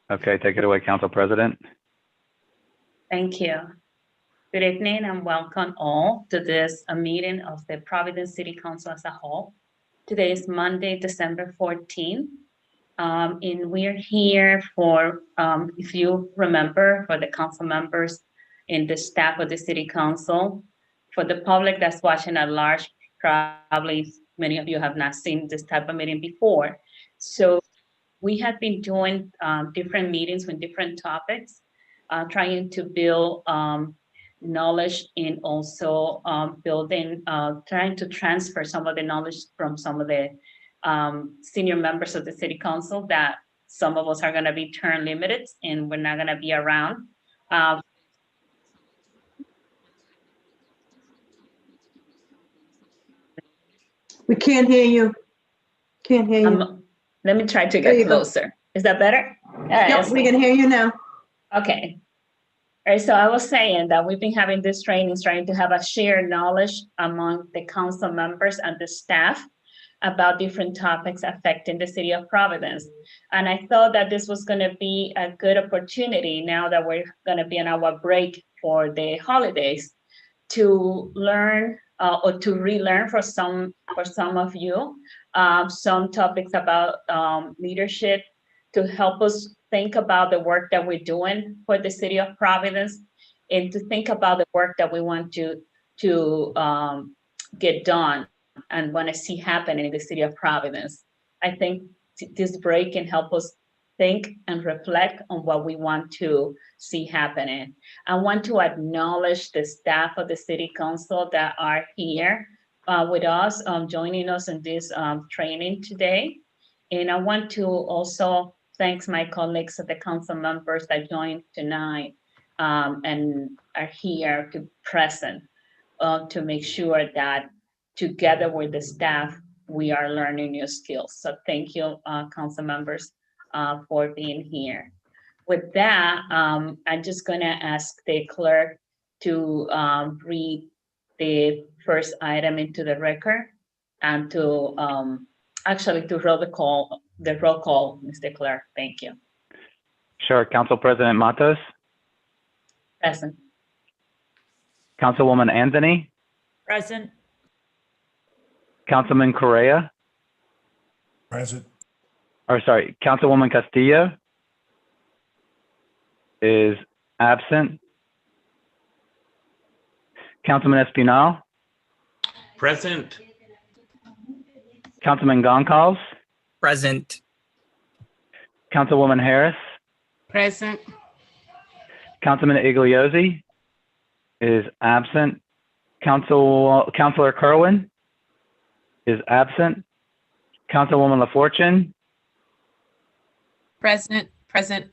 Okay, take it away, Council President. Thank you. Good evening and welcome all to this meeting of the Providence City Council as a whole. Today is Monday, December 14th. And we're here for, if you remember, for the council members and the staff of the City Council. For the public that's watching at large, probably many of you have not seen this type of meeting before. So we have been doing different meetings with different topics, trying to build knowledge and also trying to transfer some of the knowledge from some of the senior members of the City Council that some of us are going to be term limited and we're not going to be around. We can't hear you. Can't hear you. Let me try to get closer. Is that better? Yep, we can hear you now. Okay. All right, so I was saying that we've been having this training, trying to have a shared knowledge among the council members and the staff about different topics affecting the city of Providence. And I thought that this was going to be a good opportunity now that we're going to be on our break for the holidays to learn or to relearn for some of you some topics about leadership to help us think about the work that we're doing for the city of Providence and to think about the work that we want to get done and want to see happening in the city of Providence. I think this break can help us think and reflect on what we want to see happening. I want to acknowledge the staff of the City Council that are here with us, joining us in this training today. And I want to also thank my colleagues of the council members that joined tonight and are here to present to make sure that together with the staff, we are learning new skills. So thank you, council members, for being here. With that, I'm just gonna ask the clerk to read the first item into the record and to actually to roll the call, Mr. Clerk. Thank you. Sure, Council President Matos. Present. Councilwoman Anthony. Present. Councilman Correa. Present. Or sorry, Councilwoman Castillo is absent. Councilman Espinal. Present. Councilman Goncalves. Present. Councilwoman Harris. Present. Councilman Igliozzi is absent. Councilor Kerwin is absent. Councilwoman LaFortune. Present. Present.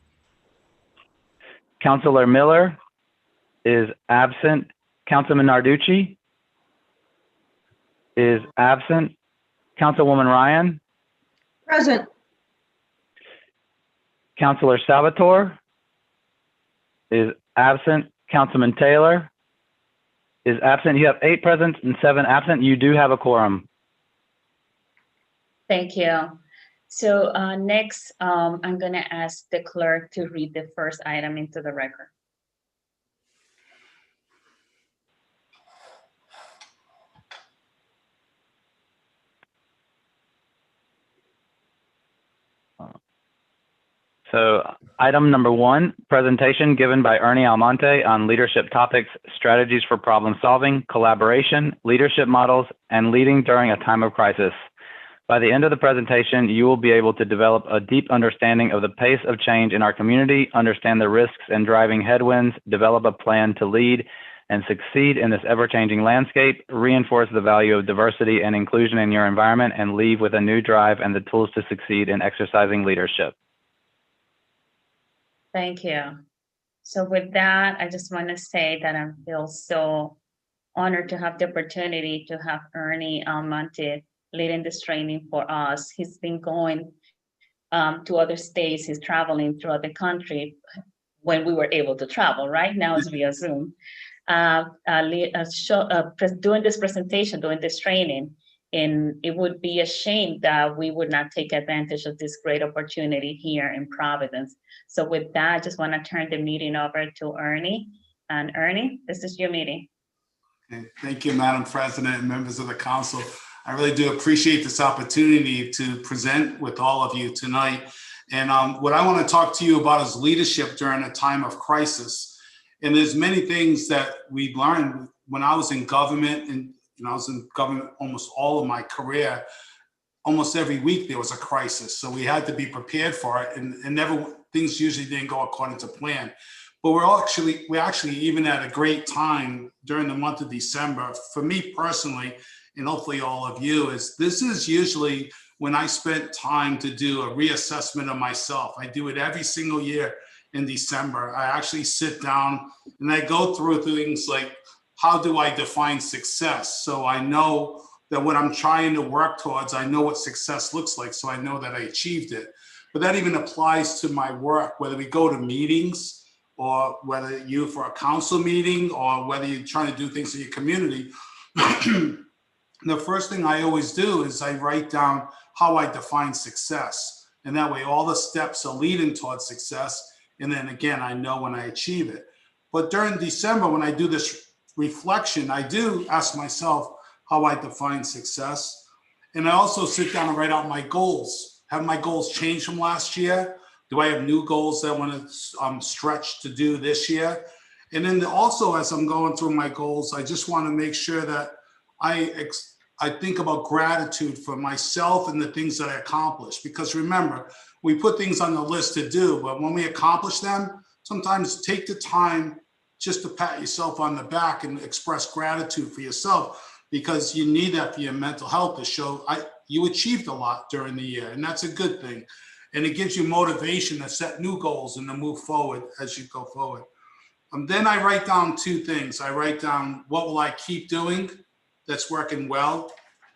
Councilor Miller is absent. Councilman Narducci is absent. Councilwoman Ryan. Present. Councilor Salvatore is absent. Councilman Taylor is absent. You have 8 present and 7 absent. You do have a quorum. Thank you. So next, I'm gonna ask the clerk to read the first item into the record. So item number 1, presentation given by Ernie Almonte on leadership topics, strategies for problem solving, collaboration, leadership models, and leading during a time of crisis. By the end of the presentation, you will be able to develop a deep understanding of the pace of change in our community, understand the risks and driving headwinds, develop a plan to lead and succeed in this ever-changing landscape, reinforce the value of diversity and inclusion in your environment, and leave with a new drive and the tools to succeed in exercising leadership. Thank you. So with that, I just want to say that I feel so honored to have the opportunity to have Ernie Almonte leading this training for us. He's been going to other states. He's traveling throughout the country when we were able to travel. Right now it's via Zoom. Doing this presentation, doing this training. And it would be a shame that we would not take advantage of this great opportunity here in Providence. So with that, I just want to turn the meeting over to Ernie. And Ernie, this is your meeting. Okay. Thank you, Madam President and members of the council. I really do appreciate this opportunity to present with all of you tonight. And what I want to talk to you about is leadership during a time of crisis. And there's many things that we learned when I was in government, and I was in government almost all of my career. Almost every week there was a crisis, so we had to be prepared for it, and never, things usually didn't go according to plan. But we're actually even at a great time during the month of December. For me personally, and hopefully all of you, this is usually when I spent time to do a reassessment of myself. I do it every single year in December. I actually sit down and I go through things like, how do I define success? So I know that what I'm trying to work towards, I know what success looks like, so I know that I achieved it. But that even applies to my work, whether we go to meetings, or whether you for a council meeting, or whether you're trying to do things in your community. The first thing I always do is I write down how I define success. And that way all the steps are leading towards success. And then again, I know when I achieve it. But during December, when I do this reflection, I do ask myself how I define success. And I also sit down and write out my goals. Have my goals changed from last year? Do I have new goals that I want to stretch to do this year? And then also, as I'm going through my goals, I just want to make sure that I think about gratitude for myself and the things that I accomplished. Because remember, we put things on the list to do, but when we accomplish them, sometimes take the time just to pat yourself on the back and express gratitude for yourself, because you need that for your mental health to show you achieved a lot during the year, and that's a good thing. And it gives you motivation to set new goals and to move forward as you go forward. Then I write down two things. I write down, what will I keep doing that's working well,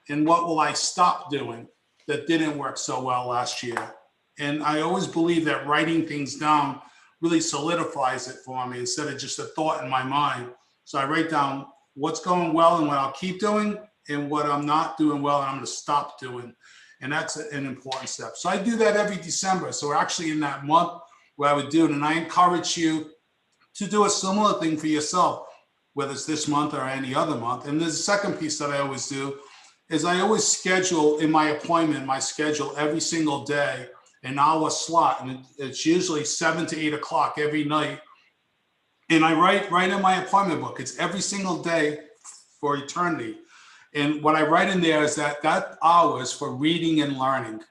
and what will I stop doing that didn't work so well last year. And I always believe that writing things down really solidifies it for me instead of just a thought in my mind. So I write down what's going well and what I'll keep doing, and what I'm not doing well and I'm going to stop doing. And that's an important step. So I do that every December. So we're actually in that month where I would do it. And I encourage you to do a similar thing for yourself, whether it's this month or any other month. And there's a second piece that I always do is I always schedule in my appointment, my schedule every single day, an hour slot. And it's usually 7 to 8 o'clock every night. And I write in my appointment book, it's every single day for eternity. And what I write in there is that hour is for reading and learning.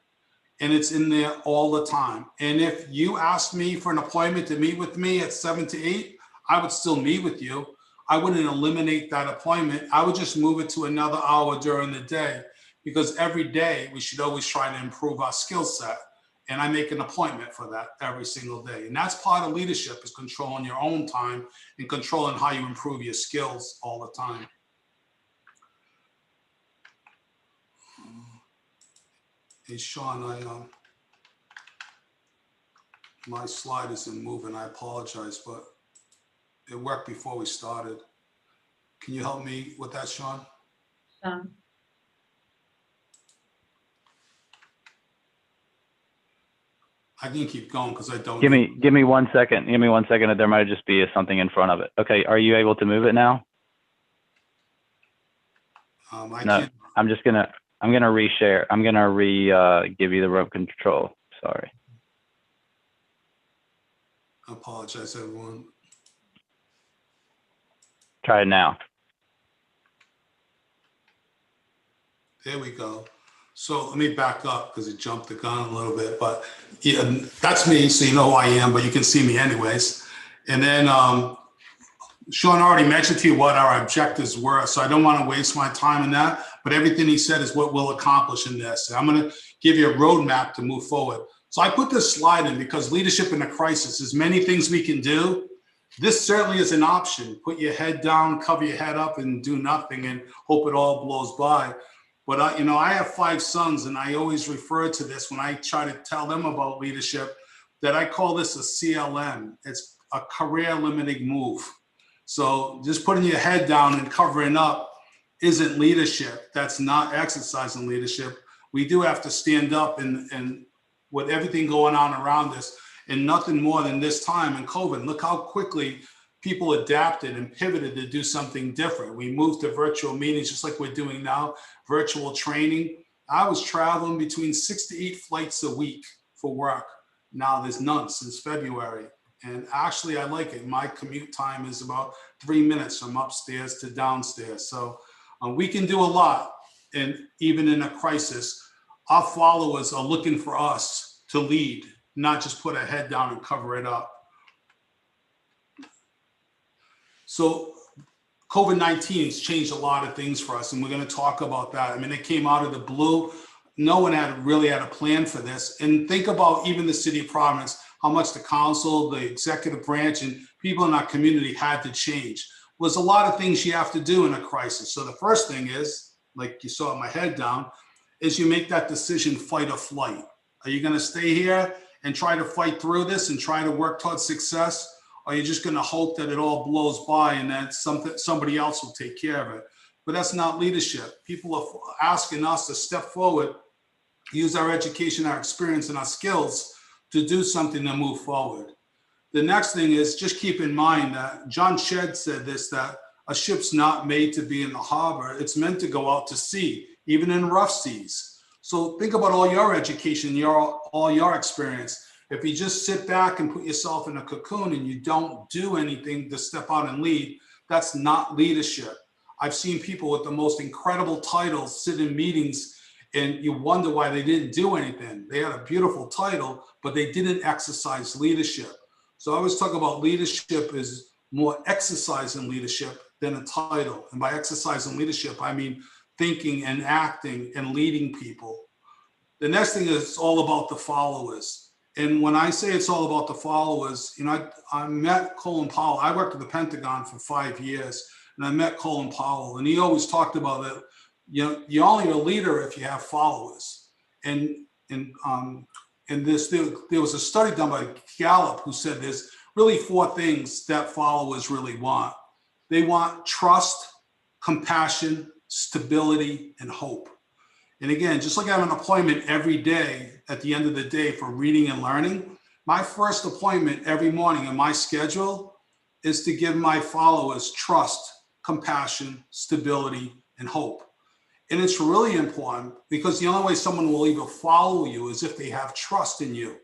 And it's in there all the time. And if you asked me for an appointment to meet with me at 7 to 8, I would still meet with you. I wouldn't eliminate that appointment. I would just move it to another hour during the day, because every day we should always try to improve our skill set. And I make an appointment for that every single day. And that's part of leadership, is controlling your own time and controlling how you improve your skills all the time. Hey, Sean, my slide isn't moving. I apologize, but it worked before we started. Can you help me with that, Sean? I can keep going because I don't. Give me 1 second. Give me 1 second. There might just be something in front of it. Okay, are you able to move it now? I No, can't. I'm gonna reshare. I'm gonna give you the remote control. Sorry. I apologize, everyone. Try it now. There we go. So let me back up because it jumped the gun a little bit, but yeah, that's me. So you know who I am, but you can see me anyways. And then Sean already mentioned to you what our objectives were. So I don't want to waste my time in that, but everything he said is what we'll accomplish in this. And I'm going to give you a roadmap to move forward. So I put this slide in because leadership in a crisis is many things we can do. This certainly is an option. Put your head down, cover your head up, and do nothing and hope it all blows by. But I have 5 sons, and I always refer to this when I try to tell them about leadership, that I call this a CLM. It's a career limiting move. So just putting your head down and covering up isn't leadership. That's not exercising leadership. We do have to stand up and with everything going on around us, and nothing more than this time in COVID. Look how quickly people adapted and pivoted to do something different. We moved to virtual meetings just like we're doing now, virtual training. I was traveling between 6 to 8 flights a week for work. Now there's none since February. And actually I like it. My commute time is about 3 minutes from upstairs to downstairs. So we can do a lot. And even in a crisis, our followers are looking for us to lead, not just put our head down and cover it up. So COVID-19 has changed a lot of things for us, and we're going to talk about that. I mean, it came out of the blue. No one really had a plan for this. And think about even the city of Providence, how much the council, the executive branch, and people in our community had to change. Well, there's a lot of things you have to do in a crisis. So the first thing is, like you saw my head down, is you make that decision, fight or flight. Are you going to stay here and try to fight through this and try to work towards success? Or are you just going to hope that it all blows by and that somebody else will take care of it? But that's not leadership. People are asking us to step forward, use our education, our experience, and our skills to do something to move forward. The next thing is just keep in mind that John Shedd said this, that a ship's not made to be in the harbor. It's meant to go out to sea, even in rough seas. So think about all your education, all your experience. If you just sit back and put yourself in a cocoon and you don't do anything to step out and lead, that's not leadership. I've seen people with the most incredible titles sit in meetings and you wonder why they didn't do anything. They had a beautiful title, but they didn't exercise leadership. So I always talk about leadership is more exercising leadership than a title. And by exercising leadership, I mean thinking and acting and leading people. The next thing is it's all about the followers. And when I say it's all about the followers, you know, I met Colin Powell. I worked at the Pentagon for 5 years, and I met Colin Powell, and he always talked about that. You know, you're only a leader if you have followers. And there was a study done by Gallup who said there's really 4 things that followers really want. They want trust, compassion, stability, and hope. And again, just like I have an appointment every day at the end of the day for reading and learning, my first appointment every morning in my schedule is to give my followers trust, compassion, stability, and hope. And it's really important because the only way someone will even follow you is if they have trust in you.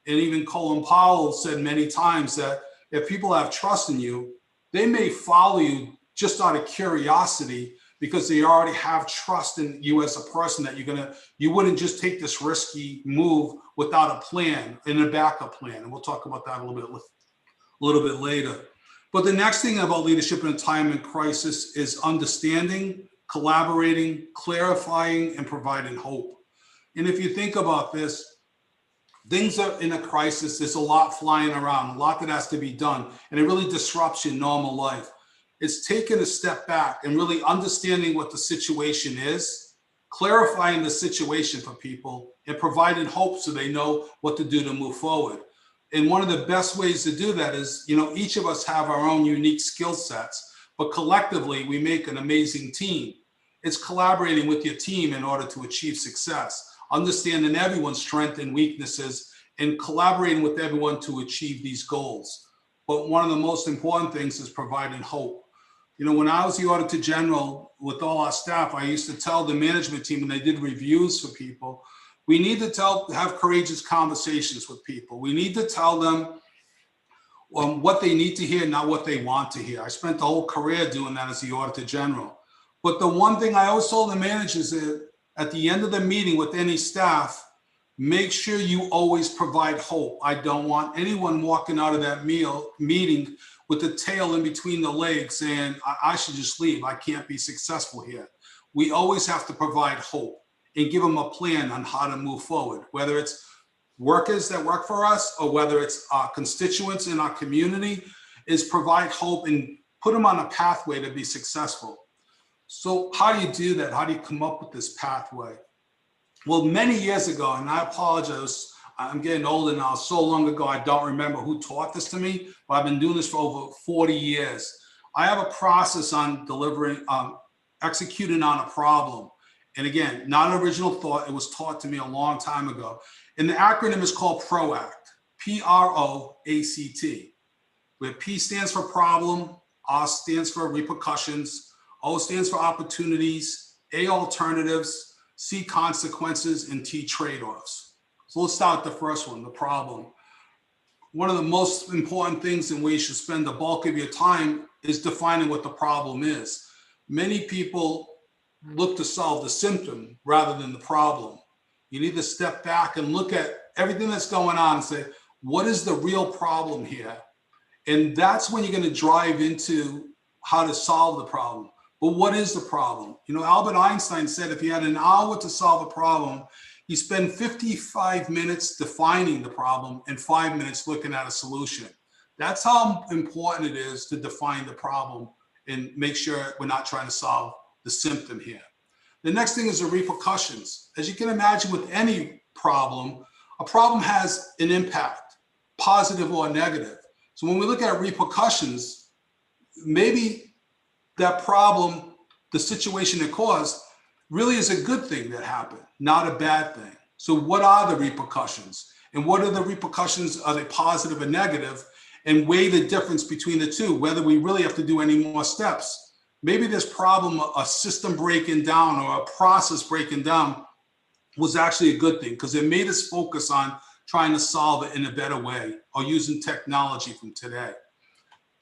And even Colin Powell said many times that if people have trust in you, they may follow you just out of curiosity because they already have trust in you as a person that you wouldn't just take this risky move without a plan and a backup plan. And we'll talk about that a little bit later. But the next thing about leadership in a time of crisis is understanding, collaborating, clarifying, and providing hope. And if you think about this, things are in a crisis, there's a lot flying around, a lot that has to be done, and it really disrupts your normal life. It's taking a step back and really understanding what the situation is, clarifying the situation for people, and providing hope so they know what to do to move forward. And one of the best ways to do that is, you know, each of us have our own unique skill sets, but collectively we make an amazing team. It's collaborating with your team in order to achieve success, understanding everyone's strengths and weaknesses, and collaborating with everyone to achieve these goals. But one of the most important things is providing hope. You know, when I was the Auditor General with all our staff, I used to tell the management team when they did reviews for people, we need to have courageous conversations with people. We need to tell them what they need to hear, not what they want to hear. I spent the whole career doing that as the Auditor General. But the one thing I always told the managers is at the end of the meeting with any staff, make sure you always provide hope. I don't want anyone walking out of that meeting with the tail in between the legs saying, I should just leave. I can't be successful here. We always have to provide hope and give them a plan on how to move forward, whether it's workers that work for us or whether it's our constituents in our community, is provide hope and put them on a pathway to be successful. So how do you do that? How do you come up with this pathway? Well, many years ago, and I apologize, I'm getting older now, so long ago, I don't remember who taught this to me, but I've been doing this for over 40 years. I have a process on delivering, executing on a problem. And again, not an original thought. It was taught to me a long time ago. And the acronym is called PROACT, PROACT, where P stands for problem, R stands for repercussions, O stands for opportunities, A alternatives, C consequences, and T trade-offs. So let's start with the first one, the problem. One of the most important things and where you should spend the bulk of your time is defining what the problem is. Many people look to solve the symptom rather than the problem. You need to step back and look at everything that's going on and say, what is the real problem here? And that's when you're going to drive into how to solve the problem. But what is the problem? You know, Albert Einstein said if you had an hour to solve a problem, you spend 55 minutes defining the problem and 5 minutes looking at a solution. That's how important it is to define the problem and make sure we're not trying to solve the symptom here. The next thing is the repercussions. As you can imagine with any problem, a problem has an impact, positive or negative. So when we look at repercussions, maybe that problem, the situation it caused, really is a good thing that happened, not a bad thing. So what are the repercussions? And what are the repercussions? Are they positive or negative? And weigh the difference between the two, whether we really have to do any more steps. Maybe this problem, a system breaking down or a process breaking down, was actually a good thing because it made us focus on trying to solve it in a better way or using technology from today.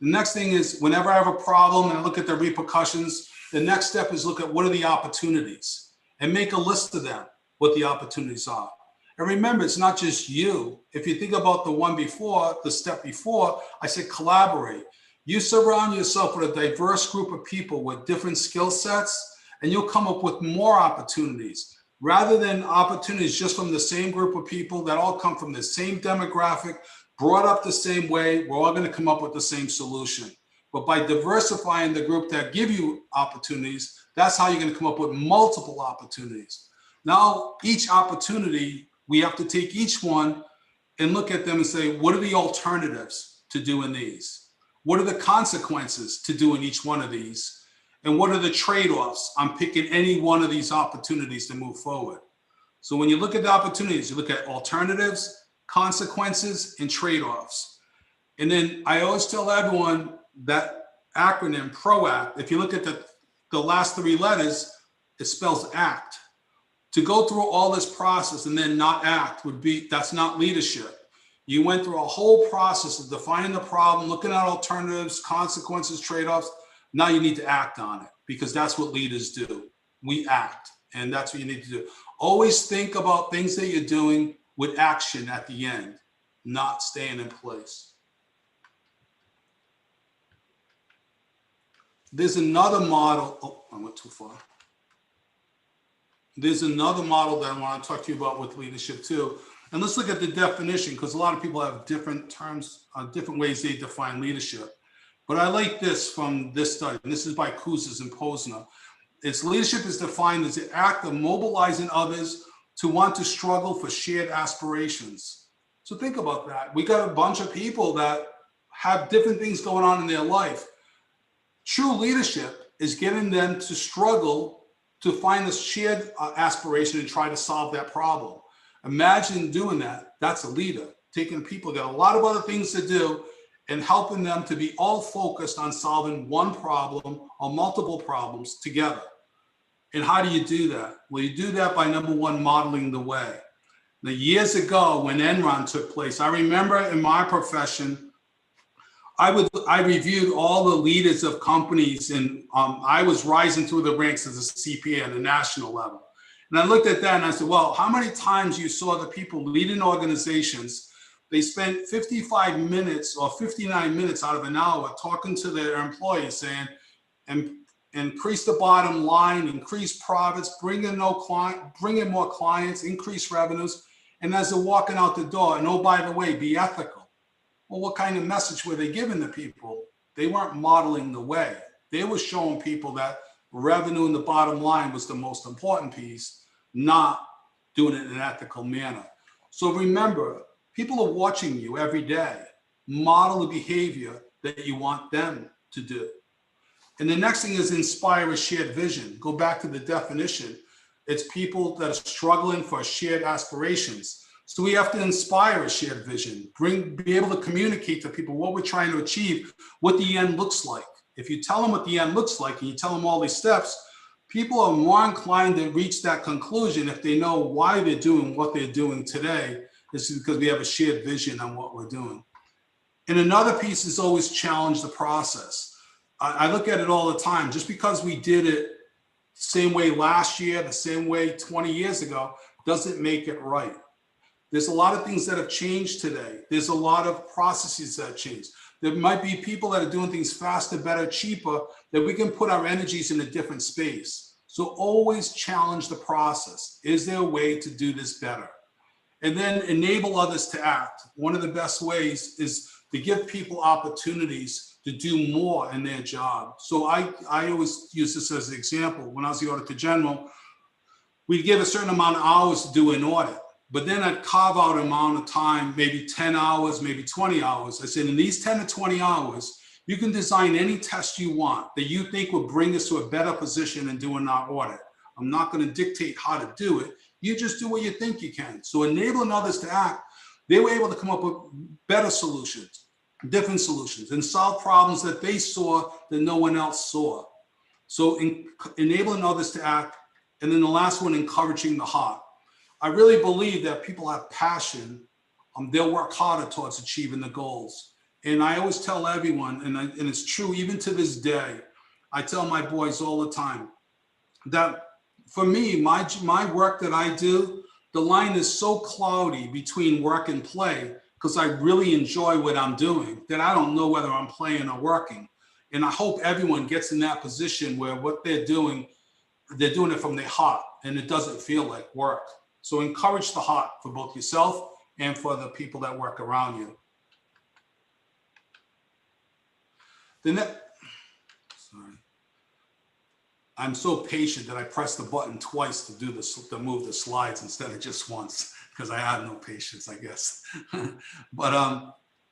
The next thing is whenever I have a problem and I look at the repercussions, the next step is look at what are the opportunities and make a list of them, what the opportunities are. And remember, it's not just you. If you think about the one before, the step before, I said collaborate. You surround yourself with a diverse group of people with different skill sets, and you'll come up with more opportunities rather than opportunities just from the same group of people that all come from the same demographic, brought up the same way. We're all going to come up with the same solution. But by diversifying the group that give you opportunities, that's how you're going to come up with multiple opportunities. Now, each opportunity, we have to take each one and look at them and say, what are the alternatives to doing these? What are the consequences to doing each one of these? And what are the trade-offs? I'm picking any one of these opportunities to move forward. So when you look at the opportunities, you look at alternatives, consequences, and trade-offs. And then I always tell everyone that acronym, PROACT, if you look at the last three letters, it spells act. To go through all this process and then not act that's not leadership. You went through a whole process of defining the problem, looking at alternatives, consequences, trade-offs. Now you need to act on it because that's what leaders do. We act, and that's what you need to do. Always think about things that you're doing with action at the end, not staying in place. There's another model. Oh, I went too far. There's another model that I want to talk to you about with leadership too. And let's look at the definition because a lot of people have different terms, different ways they define leadership. But I like this from this study, and this is by Kouzes and Posner. Its leadership is defined as the act of mobilizing others to want to struggle for shared aspirations. So think about that. We got a bunch of people that have different things going on in their life. True leadership is getting them to struggle to find a shared aspiration and try to solve that problem. Imagine doing that. That's a leader, taking people that got a lot of other things to do and helping them to be all focused on solving one problem or multiple problems together. And how do you do that? Well, you do that by number one, modeling the way. Now, years ago when Enron took place, I remember in my profession, I reviewed all the leaders of companies, and I was rising through the ranks as a CPA at the national level. And I looked at that and I said, well, how many times you saw the people leading organizations, they spent 55 minutes or 59 minutes out of an hour talking to their employees saying, increase the bottom line, increase profits, bring in more clients, increase revenues. And as they're walking out the door, and oh, by the way, be ethical. Well, what kind of message were they giving the people? They weren't modeling the way. They were showing people that revenue and the bottom line was the most important piece, not doing it in an ethical manner. So remember, people are watching you every day. Model the behavior that you want them to do. And the next thing is inspire a shared vision. Go back to the definition. It's people that are struggling for shared aspirations. So we have to inspire a shared vision, be able to communicate to people what we're trying to achieve, what the end looks like. If you tell them what the end looks like and you tell them all these steps, people are more inclined to reach that conclusion if they know why they're doing what they're doing today. This is because we have a shared vision on what we're doing. And another piece is always challenge the process. I look at it all the time. Just because we did it the same way last year, the same way 20 years ago, doesn't make it right. There's a lot of things that have changed today. There's a lot of processes that have changed. There might be people that are doing things faster, better, cheaper, that we can put our energies in a different space. So always challenge the process. Is there a way to do this better? And then enable others to act. One of the best ways is to give people opportunities to do more in their job. So I always use this as an example. When I was the Auditor General, we'd give a certain amount of hours to do an audit. But then I'd carve out an amount of time, maybe 10 hours, maybe 20 hours. I said, in these 10 to 20 hours, you can design any test you want that you think will bring us to a better position in doing our audit. I'm not going to dictate how to do it. You just do what you think you can. So enabling others to act, they were able to come up with better solutions, different solutions, and solve problems that they saw that no one else saw. So enabling others to act. And then the last one, encouraging the heart. I really believe that people have passion. They'll work harder towards achieving the goals. And I always tell everyone, and it's true even to this day, I tell my boys all the time that for me, my work that I do, the line is so cloudy between work and play because I really enjoy what I'm doing that I don't know whether I'm playing or working. And I hope everyone gets in that position where what they're doing it from their heart and it doesn't feel like work. So encourage the heart for both yourself and for the people that work around you. I'm so patient that I press the button twice to do this, to move the slides instead of just once, because I have no patience, I guess. But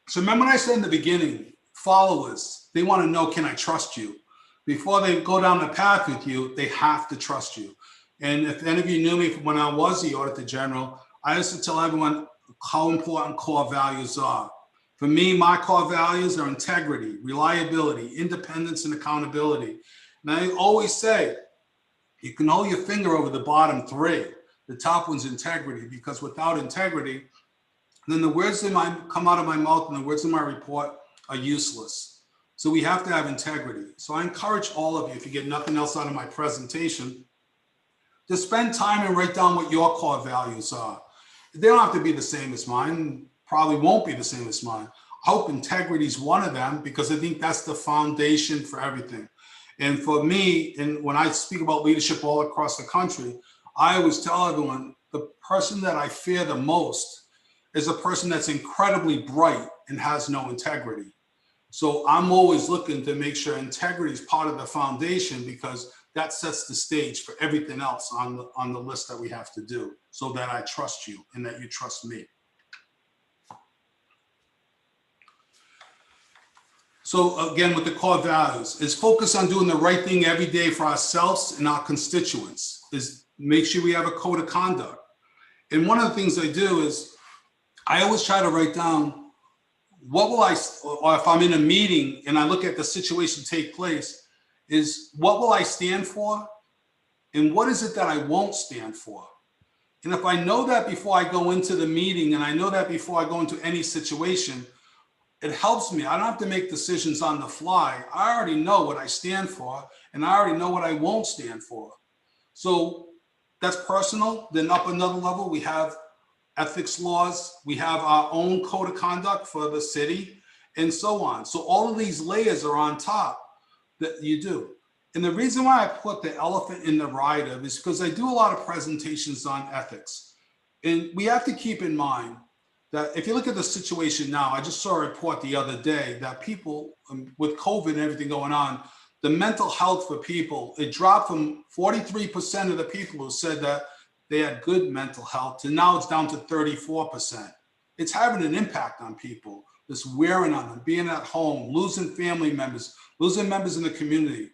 so remember when I said in the beginning, followers, they want to know, can I trust you? Before they go down the path with you, they have to trust you. And if any of you knew me from when I was the Auditor General, I used to tell everyone how important core values are. For me, my core values are integrity, reliability, independence, and accountability. And I always say, you can hold your finger over the bottom three. The top one's integrity, because without integrity, then the words that come out of my mouth and the words in my report are useless. So we have to have integrity. So I encourage all of you, if you get nothing else out of my presentation, to spend time and write down what your core values are. They don't have to be the same as mine, probably won't be the same as mine. I hope integrity is one of them because I think that's the foundation for everything. And for me, and when I speak about leadership all across the country, I always tell everyone the person that I fear the most is a person that's incredibly bright and has no integrity. So I'm always looking to make sure integrity is part of the foundation because that sets the stage for everything else on the list that we have to do so that I trust you and that you trust me. So again, with the core values, is focus on doing the right thing every day for ourselves and our constituents, is make sure we have a code of conduct. And one of the things I do is I always try to write down or if I'm in a meeting and I look at the situation take place, is what will I stand for? And what is it that I won't stand for? And if I know that before I go into the meeting and I know that before I go into any situation, it helps me. I don't have to make decisions on the fly. I already know what I stand for and I already know what I won't stand for. So that's personal. Then up another level, we have ethics laws. We have our own code of conduct for the city and so on. So all of these layers are on top that you do. And the reason why I put the elephant in the write-up is because I do a lot of presentations on ethics. And we have to keep in mind that if you look at the situation now, I just saw a report the other day that people with COVID and everything going on, the mental health for people, it dropped from 43% of the people who said that they had good mental health to now it's down to 34%. It's having an impact on people, this wearing on them, being at home, losing family members, losing members in the community.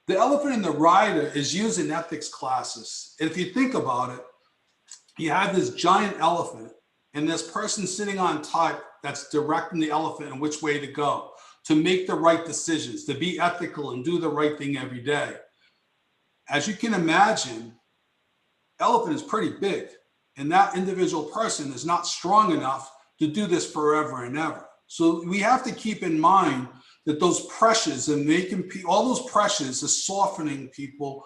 The elephant in the rider is used in ethics classes. And if you think about it, you have this giant elephant and this person sitting on top that's directing the elephant in which way to go, to make the right decisions, to be ethical and do the right thing every day. As you can imagine, elephant is pretty big, and that individual person is not strong enough to do this forever and ever. So we have to keep in mind that those pressures and making all those pressures is softening people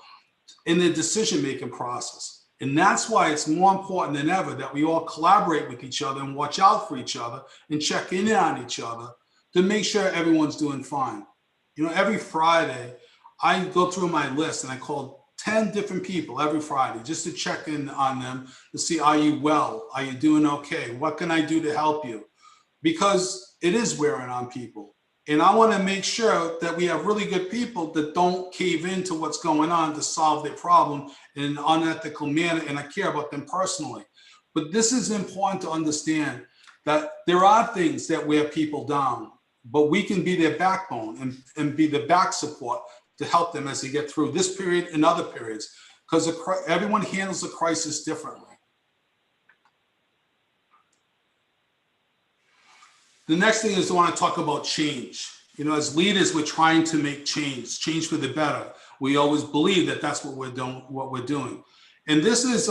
in their decision-making process. And that's why it's more important than ever that we all collaborate with each other and watch out for each other and check in on each other to make sure everyone's doing fine. You know, every Friday, I go through my list and I call 10 different people every Friday just to check in on them to see, are you well? Are you doing okay? What can I do to help you? Because it is wearing on people. And I want to make sure that we have really good people that don't cave into what's going on to solve their problem in an unethical manner. And I care about them personally. But this is important to understand that there are things that wear people down, but we can be their backbone and be the back support to help them as they get through this period and other periods, because everyone handles a crisis differently. The next thing is I want to talk about change. You know, as leaders, we're trying to make change for the better. We always believe that that's what we're doing. And this is,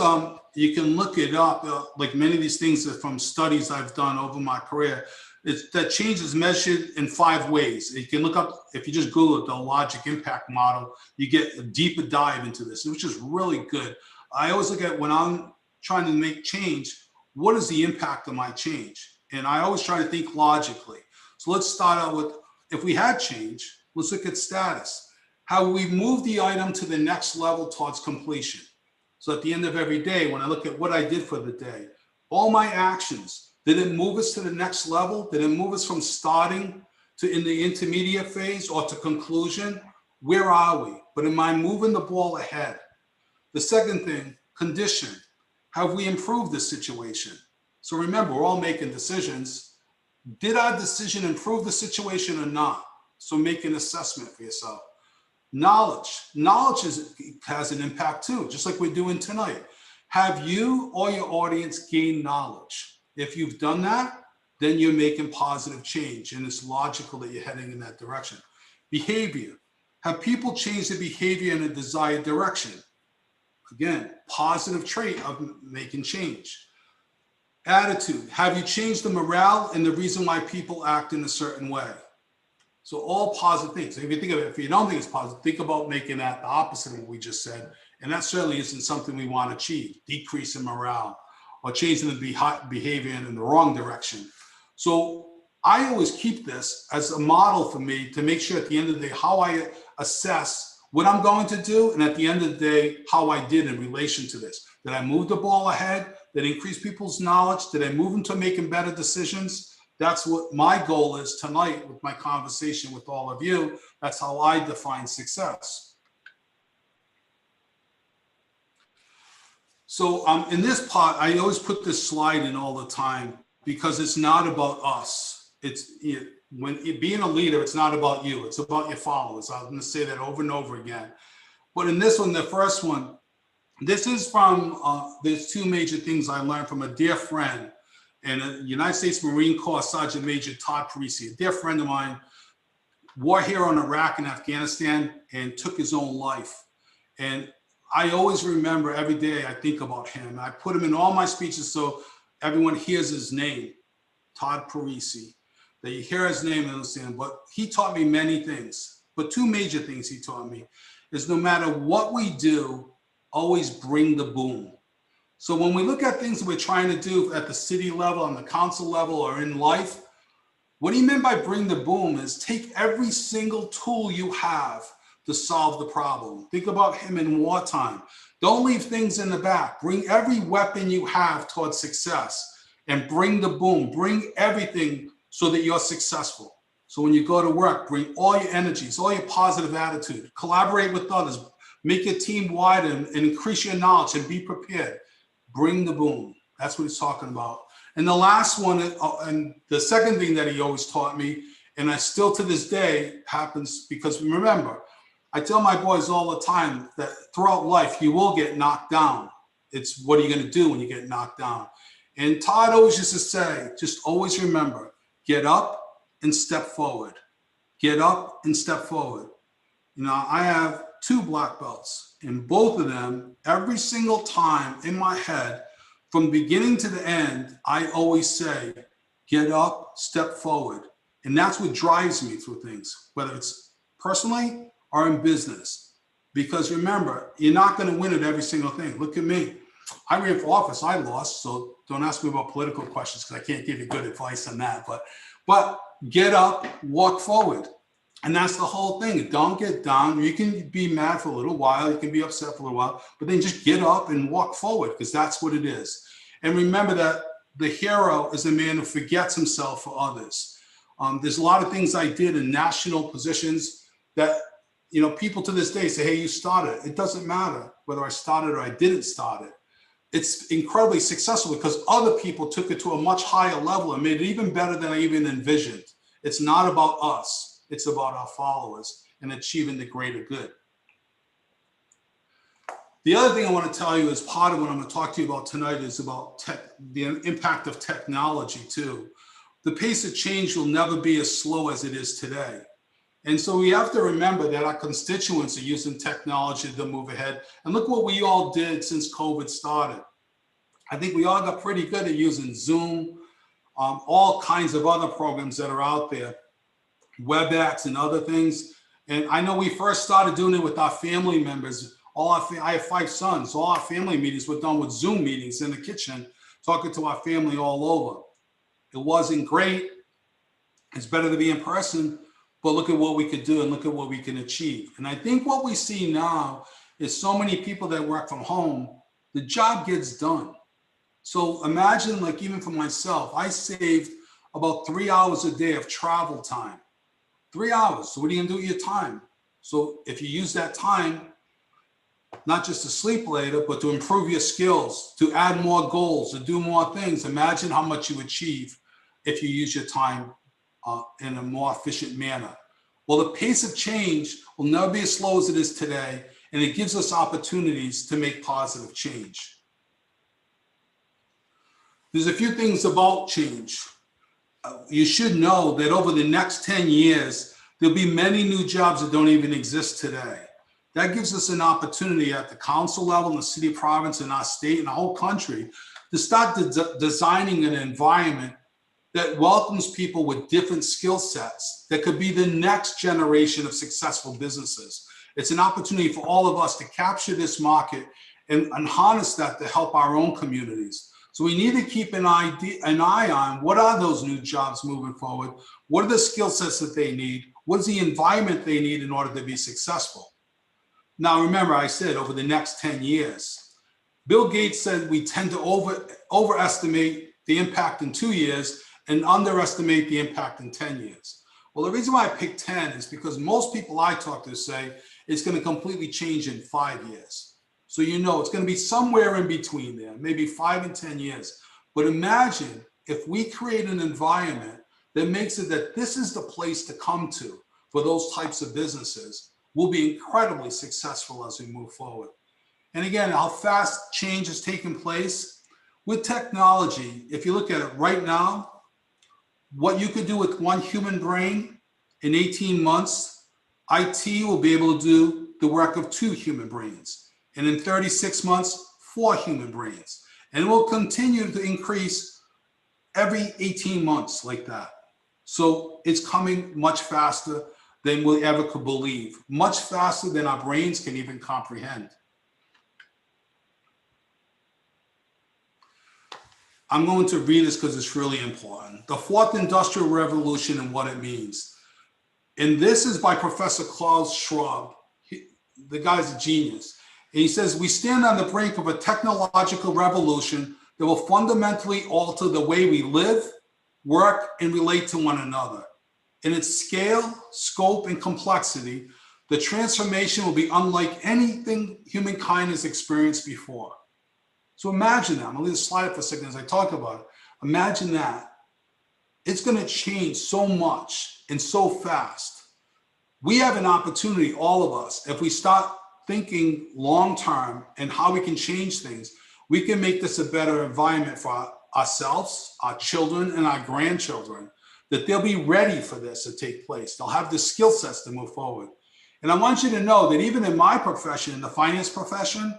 you can look it up, like many of these things are from studies I've done over my career. It's that change is measured in 5 ways. You can look up, if you just Google it, the logic impact model, you get a deeper dive into this, which is really good. I always look at when I'm trying to make change, what is the impact of my change? And I always try to think logically. So let's start out with, if we had change, let's look at status. How we move the item to the next level towards completion. So at the end of every day, when I look at what I did for the day, all my actions, did it move us to the next level? Did it move us from starting to in the intermediate phase or to conclusion? Where are we? But am I moving the ball ahead? The second thing, condition. Have we improved the situation? So remember, we're all making decisions. Did our decision improve the situation or not? So make an assessment for yourself. Knowledge. Knowledge has an impact too, just like we're doing tonight. Have you or your audience gained knowledge? If you've done that, then you're making positive change, and it's logical that you're heading in that direction. Behavior. Have people changed their behavior in a desired direction? Again, positive trait of making change. Attitude. Have you changed the morale and the reason why people act in a certain way? So all positive things. If you think of it, if you don't think it's positive, think about making that the opposite of what we just said. And that certainly isn't something we want to achieve, decrease in morale or changing the behavior in the wrong direction. So I always keep this as a model for me to make sure at the end of the day, how I assess what I'm going to do. And at the end of the day, how I did in relation to this. Did I move the ball ahead? Did I increase people's knowledge? Did I move them to making better decisions? That's what my goal is tonight with my conversation with all of you. That's how I define success. So in this part, I always put this slide in all the time because it's not about us. Being a leader, it's not about you. It's about your followers. I'm going to say that over and over again. But in this one, the first one, this is from, there's 2 major things I learned from a dear friend and a United States Marine Corps Sergeant Major Todd Parisi, a dear friend of mine, war hero in Iraq and Afghanistan, and took his own life. And I always remember every day I think about him. I put him in all my speeches so everyone hears his name, Todd Parisi, that you hear his name and understand. But he taught me many things. But 2 major things he taught me is no matter what we do, always bring the boom. So when we look at things that we're trying to do at the city level, on the council level, or in life, what he meant by bring the boom is take every single tool you have to solve the problem. Think about him in wartime. Don't leave things in the back. Bring every weapon you have towards success and bring the boom. Bring everything so that you're successful. So when you go to work, bring all your energies, all your positive attitude, collaborate with others, make your team wider and increase your knowledge and be prepared. Bring the boom. That's what he's talking about. And the last one, and the second thing that he always taught me, and I still to this day happens because remember, I tell my boys all the time that throughout life, you will get knocked down. It's what are you going to do when you get knocked down? And Todd always used to say, just always remember, get up and step forward. Get up and step forward. You know, I have 2 black belts, and both of them, every single time in my head, from beginning to the end, I always say, get up, step forward. And that's what drives me through things, whether it's personally or in business. Because remember, you're not going to win at every single thing. Look at me. I ran for office, I lost, so don't ask me about political questions because I can't give you good advice on that. But get up, walk forward. And that's the whole thing. Don't get down. You can be mad for a little while, you can be upset for a little while, but then just get up and walk forward because that's what it is. And remember that the hero is a man who forgets himself for others. There's a lot of things I did in national positions that, you know, people to this day say, hey, you started. It doesn't matter whether I started or I didn't start it. It's incredibly successful because other people took it to a much higher level and made it even better than I even envisioned. It's not about us. It's about our followers and achieving the greater good. The other thing I want to tell you is part of what I'm going to talk to you about tonight is about the impact of technology too. The pace of change will never be as slow as it is today. And so we have to remember that our constituents are using technology to move ahead. And look what we all did since COVID started. I think we all got pretty good at using Zoom, all kinds of other programs that are out there, WebEx and other things. And I know we first started doing it with our family members. I have 5 sons. All our family meetings were done with Zoom meetings in the kitchen, talking to our family all over. It wasn't great. It's better to be in person. But look at what we could do and look at what we can achieve. And I think what we see now is so many people that work from home, the job gets done. So imagine, like, even for myself, I saved about 3 hours a day of travel time. 3 hours. So what are you gonna do with your time? So if you use that time, not just to sleep later, but to improve your skills, to add more goals, to do more things, imagine how much you achieve if you use your time in a more efficient manner. Well, the pace of change will never be as slow as it is today, and it gives us opportunities to make positive change. There's a few things about change. You should know that over the next 10 years, there'll be many new jobs that don't even exist today. That gives us an opportunity at the council level, in the city of Providence, in our state, and the whole country, to start designing an environment that welcomes people with different skill sets that could be the next generation of successful businesses. It's an opportunity for all of us to capture this market and harness that to help our own communities. So we need to keep an eye on what are those new jobs moving forward? What are the skill sets that they need? What is the environment they need in order to be successful? Now, remember, I said over the next 10 years, Bill Gates said we tend to overestimate the impact in 2 years and underestimate the impact in 10 years. Well, the reason why I picked 10 is because most people I talk to say it's going to completely change in 5 years. So you know it's going to be somewhere in between there, maybe 5 and 10 years. But imagine if we create an environment that makes it that this is the place to come to for those types of businesses, we'll be incredibly successful as we move forward. And again, how fast change is taking place with technology. If you look at it right now, what you could do with one human brain in 18 months, IT will be able to do the work of 2 human brains. And in 36 months, 4 human brains. And it will continue to increase every 18 months like that. So it's coming much faster than we ever could believe, much faster than our brains can even comprehend. I'm going to read this because it's really important. The 4th Industrial Revolution and what it means. And this is by Professor Klaus Schwab. The guy's a genius. And he says, we stand on the brink of a technological revolution that will fundamentally alter the way we live, work, and relate to one another. In its scale, scope, and complexity, the transformation will be unlike anything humankind has experienced before. So imagine that. I'm going to leave the slide up for a second as I talk about it. Imagine that. It's going to change so much and so fast. we have an opportunity, all of us, if we start thinking long-term and how we can change things, we can make this a better environment for ourselves, our children, and our grandchildren, that they'll be ready for this to take place. They'll have the skill sets to move forward. And I want you to know that even in my profession, in the finance profession,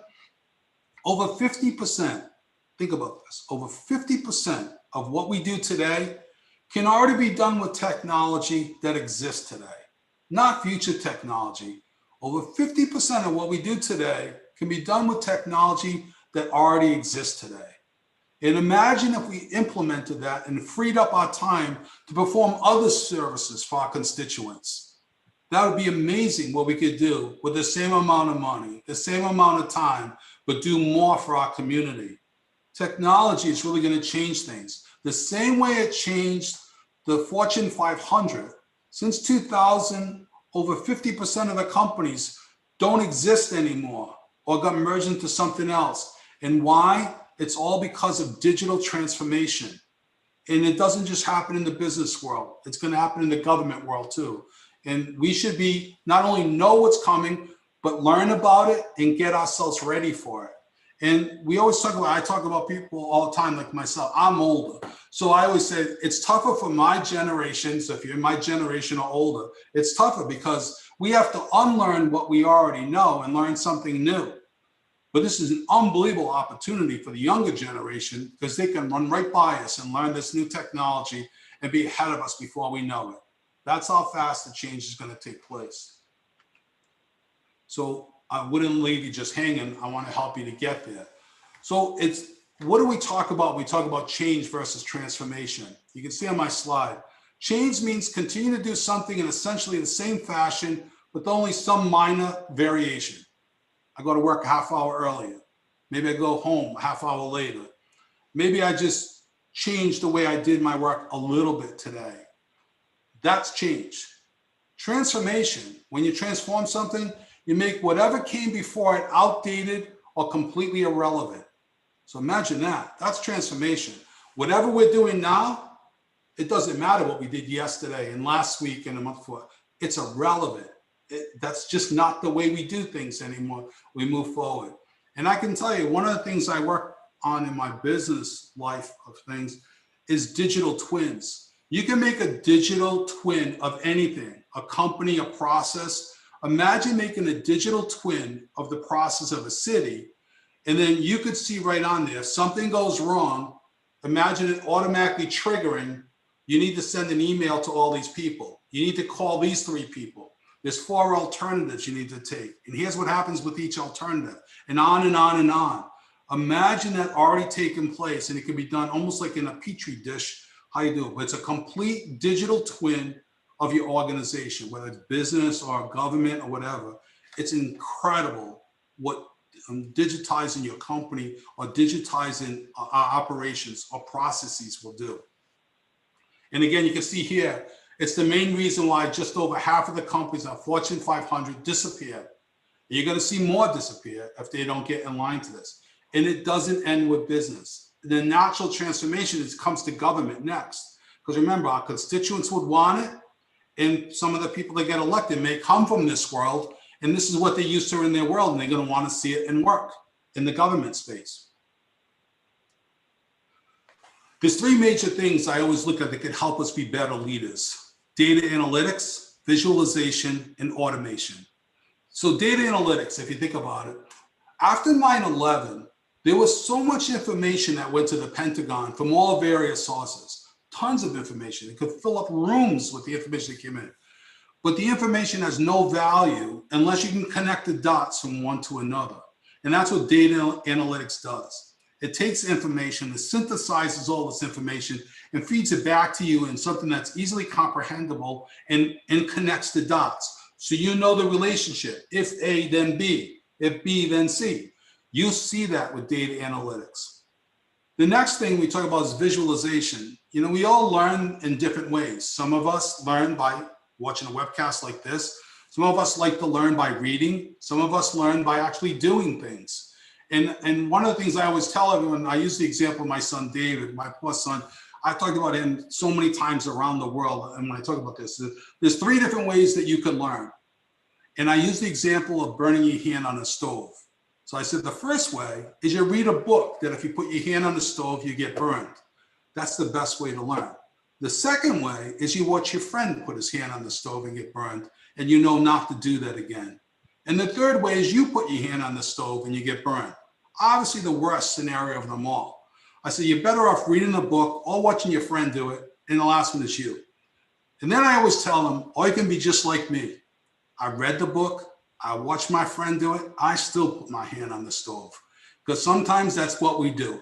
over 50%, think about this, over 50% of what we do today can already be done with technology that exists today, not future technology. Over 50% of what we do today can be done with technology that already exists today. And imagine if we implemented that and freed up our time to perform other services for our constituents. That would be amazing what we could do with the same amount of money, the same amount of time, but do more for our community. Technology is really going to change things. The same way it changed the Fortune 500. Since 2000, over 50% of the companies don't exist anymore or got merged into something else. And why? It's all because of digital transformation. And it doesn't just happen in the business world. It's going to happen in the government world too. And we should be not only know what's coming, but learn about it and get ourselves ready for it. And we always talk about, I talk about people all the time like myself. I'm older. So I always say it's tougher for my generation. So if you're in my generation or older, it's tougher because we have to unlearn what we already know and learn something new. But this is an unbelievable opportunity for the younger generation because they can run right by us and learn this new technology and be ahead of us before we know it. That's how fast the change is going to take place. So I wouldn't leave you just hanging. I want to help you to get there. So what do we talk about? We talk about change versus transformation. You can see on my slide, change means continue to do something in essentially the same fashion, with only some minor variation. I go to work a half hour earlier. Maybe I go home a half hour later. Maybe I just change the way I did my work a little bit today. That's change. Transformation, when you transform something, you make whatever came before it outdated or completely irrelevant. So imagine that. That's transformation. Whatever we're doing now, it doesn't matter what we did yesterday and last week and a month before. It's irrelevant. That's just not the way we do things anymore. We move forward. And I can tell you, one of the things I work on in my business life of things is digital twins. You can make a digital twin of anything, a company, a process. Imagine making a digital twin of the process of a city, and then you could see right on there, if something goes wrong, imagine it automatically triggering, you need to send an email to all these people. You need to call these 3 people. There's 4 alternatives you need to take. And here's what happens with each alternative, and on and on and on. Imagine that already taking place, and it can be done almost like in a petri dish, how you do it. But it's a complete digital twin of your organization, whether it's business or government or whatever. It's incredible what digitizing your company or digitizing our operations or processes will do. And again, you can see here, it's the main reason why just over half of the companies on Fortune 500 disappear. You're going to see more disappear if they don't get in line to this. And it doesn't end with business. The natural transformation comes to government next. Because remember, our constituents would want it, and some of the people that get elected may come from this world, and this is what they're used to in their world, and they're going to want to see it and work in the government space. There's 3 major things I always look at that could help us be better leaders: data analytics, visualization, and automation. So data analytics, if you think about it, after 9/11, there was so much information that went to the Pentagon from all various sources, tons of information. It could fill up rooms with the information that came in. But the information has no value unless you can connect the dots from one to another. And that's what data analytics does. It takes information, it synthesizes all this information and feeds it back to you in something that's easily comprehensible and connects the dots. So you know the relationship. If A, then B. If B, then C. You see that with data analytics. The next thing we talk about is visualization. You know, we all learn in different ways. Some of us learn by watching a webcast like this. Some of us like to learn by reading. Some of us learn by actually doing things. And one of the things I always tell everyone, I use the example of my son, David, my poor son. I talked about him so many times around the world. And when I talk about this, there's 3 different ways that you can learn. And I use the example of burning your hand on a stove. So I said, the first way is you read a book that if you put your hand on the stove, you get burned. That's the best way to learn. The second way is you watch your friend put his hand on the stove and get burned, and you know not to do that again. And the third way is you put your hand on the stove and you get burned. Obviously the worst scenario of them all. I said, you're better off reading a book or watching your friend do it, and the last one is you. And then I always tell them, or you can be just like me. I read the book, I watched my friend do it, I still put my hand on the stove. Because sometimes that's what we do,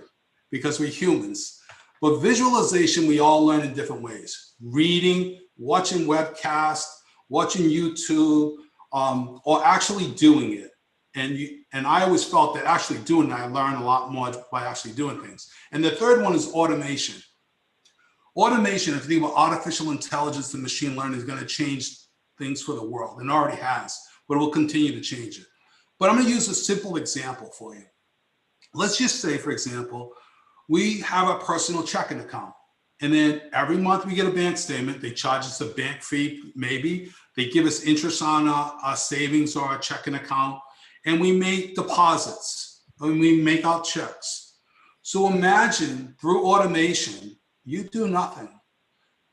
because we're humans. But visualization, we all learn in different ways. Reading, watching webcasts, watching YouTube, or actually doing it. And I always felt that actually doing it, I learned a lot more by actually doing things. And the third one is automation. Automation, if you think about artificial intelligence and machine learning, is going to change things for the world, and already has, but it will continue to change it. But I'm going to use a simple example for you. Let's just say, for example, we have a personal checking account, and then every month we get a bank statement. They charge us a bank fee, maybe. They give us interest on our savings or our checking account, and we make deposits, and we make out checks. So imagine through automation, you do nothing.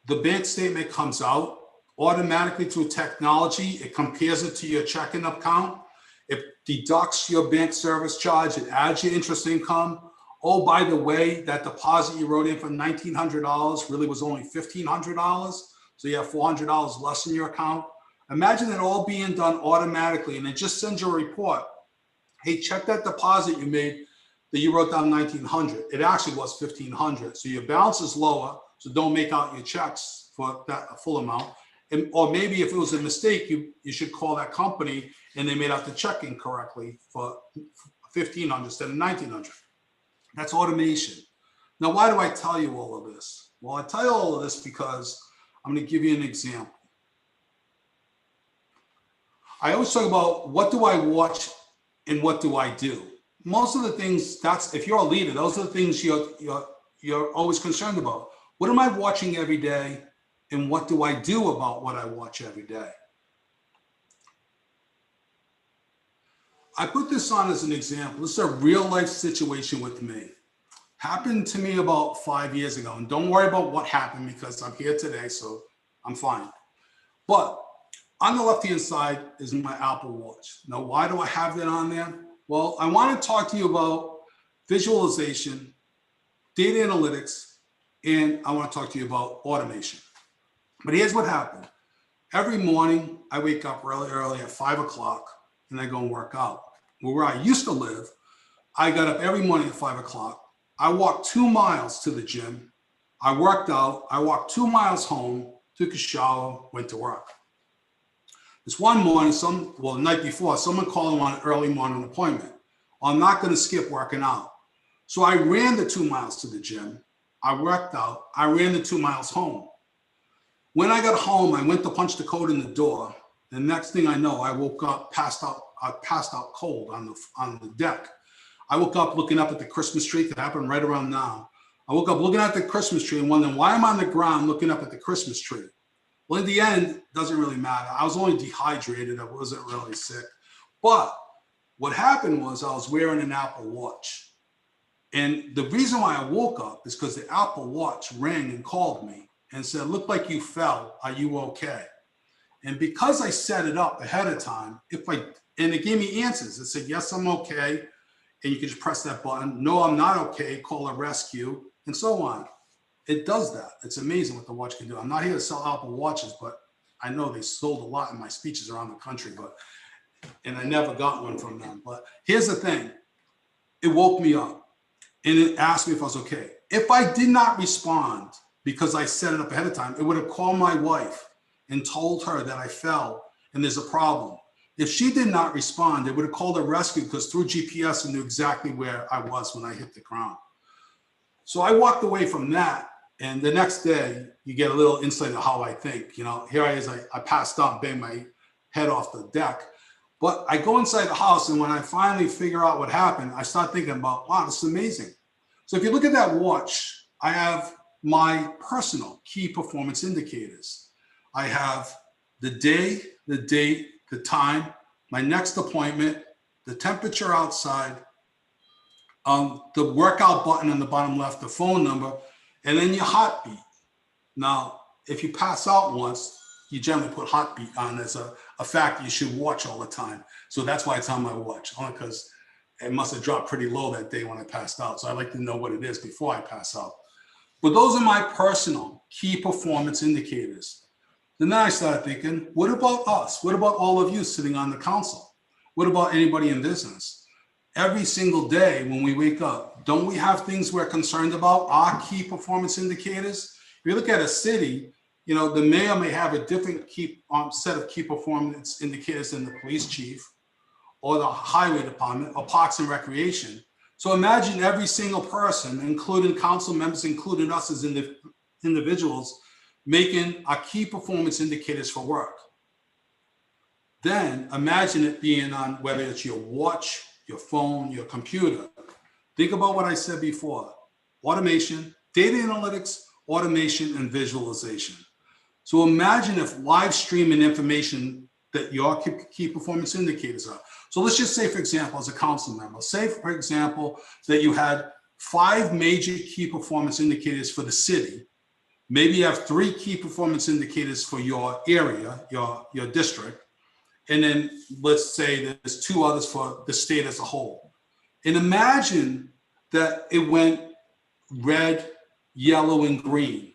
The bank statement comes out automatically through technology. It compares it to your checking account. It deducts your bank service charge. It adds your interest income. Oh, by the way, that deposit you wrote in for $1,900 really was only $1,500. So you have $400 less in your account. Imagine it all being done automatically, and it just sends you a report. Hey, check that deposit you made that you wrote down $1,900. It actually was $1,500. So your balance is lower. So don't make out your checks for that full amount. And, or maybe if it was a mistake, you should call that company and they made out the check incorrectly for $1,500 instead of $1,900. That's automation. Now, why do I tell you all of this? Well, I tell you all of this because I'm going to give you an example. I always talk about what do I watch and what do I do? Most of the things, that's, if you're a leader, those are the things you're always concerned about. What am I watching every day? And what do I do about what I watch every day? I put this on as an example. This is a real life situation with me. Happened to me about 5 years ago. And don't worry about what happened because I'm here today, so I'm fine. But on the left-hand side is my Apple Watch. Now, why do I have that on there? Well, I want to talk to you about visualization, data analytics, and I want to talk to you about automation. But here's what happened. Every morning, I wake up really early at 5 o'clock and I go and work out. Well, where I used to live, I got up every morning at 5 o'clock. I walked 2 miles to the gym. I worked out. I walked 2 miles home, took a shower, went to work. This one morning, the night before, someone called on an early morning appointment. Well, I'm not going to skip working out. So I ran the 2 miles to the gym. I worked out. I ran the 2 miles home. When I got home, I went to punch the code in the door. The next thing I know, I woke up, passed out cold on the deck. I woke up looking up at the Christmas tree. That happened right around now. I woke up looking at the Christmas tree and wondering why I'm on the ground looking up at the Christmas tree. Well, in the end, it doesn't really matter. I was only dehydrated. I wasn't really sick. But what happened was I was wearing an Apple Watch. And the reason why I woke up is because the Apple Watch rang and called me and said, looked like you fell. Are you okay? And because I set it up ahead of time, and it gave me answers. It said, yes, I'm okay. And you can just press that button. No, I'm not okay. Call a rescue and so on. It does that. It's amazing what the watch can do. I'm not here to sell Apple Watches, but I know they sold a lot in my speeches around the country, and I never got one from them. But here's the thing. It woke me up and it asked me if I was okay. If I did not respond because I set it up ahead of time, it would have called my wife and told her that I fell and there's a problem. If she did not respond, it would have called a rescue because through GPS, it knew exactly where I was when I hit the ground. So I walked away from that. And the next day, you get a little insight of how I think. You know, here I is, I passed out, banged my head off the deck. But I go inside the house, and when I finally figure out what happened, I start thinking about, wow, this is amazing. So if you look at that watch, I have my personal key performance indicators. I have the day, the date, the time, my next appointment, the temperature outside, the workout button on the bottom left, the phone number, and then your heartbeat. Now, if you pass out once, you generally put heartbeat on as a fact you should watch all the time. So that's why it's on my watch, only because it must have dropped pretty low that day when I passed out. So I like to know what it is before I pass out. But those are my personal key performance indicators. Then I started thinking, what about us? What about all of you sitting on the council? What about anybody in business? Every single day when we wake up, don't we have things we're concerned about, our key performance indicators? If you look at a city, you know, the mayor may have a different set of key performance indicators than the police chief or the highway department or parks and recreation. So imagine every single person, including council members, including us as individuals, making our key performance indicators for work. Then imagine it being on whether it's your watch, your phone, your computer. Think about what I said before: automation, data analytics, automation, and visualization. So imagine if live streaming information that your key performance indicators are. So let's just say, for example, as a council member, say, for example, that you had 5 major key performance indicators for the city. Maybe you have 3 key performance indicators for your area, your district. And then let's say there's 2 others for the state as a whole. And imagine that it went red, yellow, and green.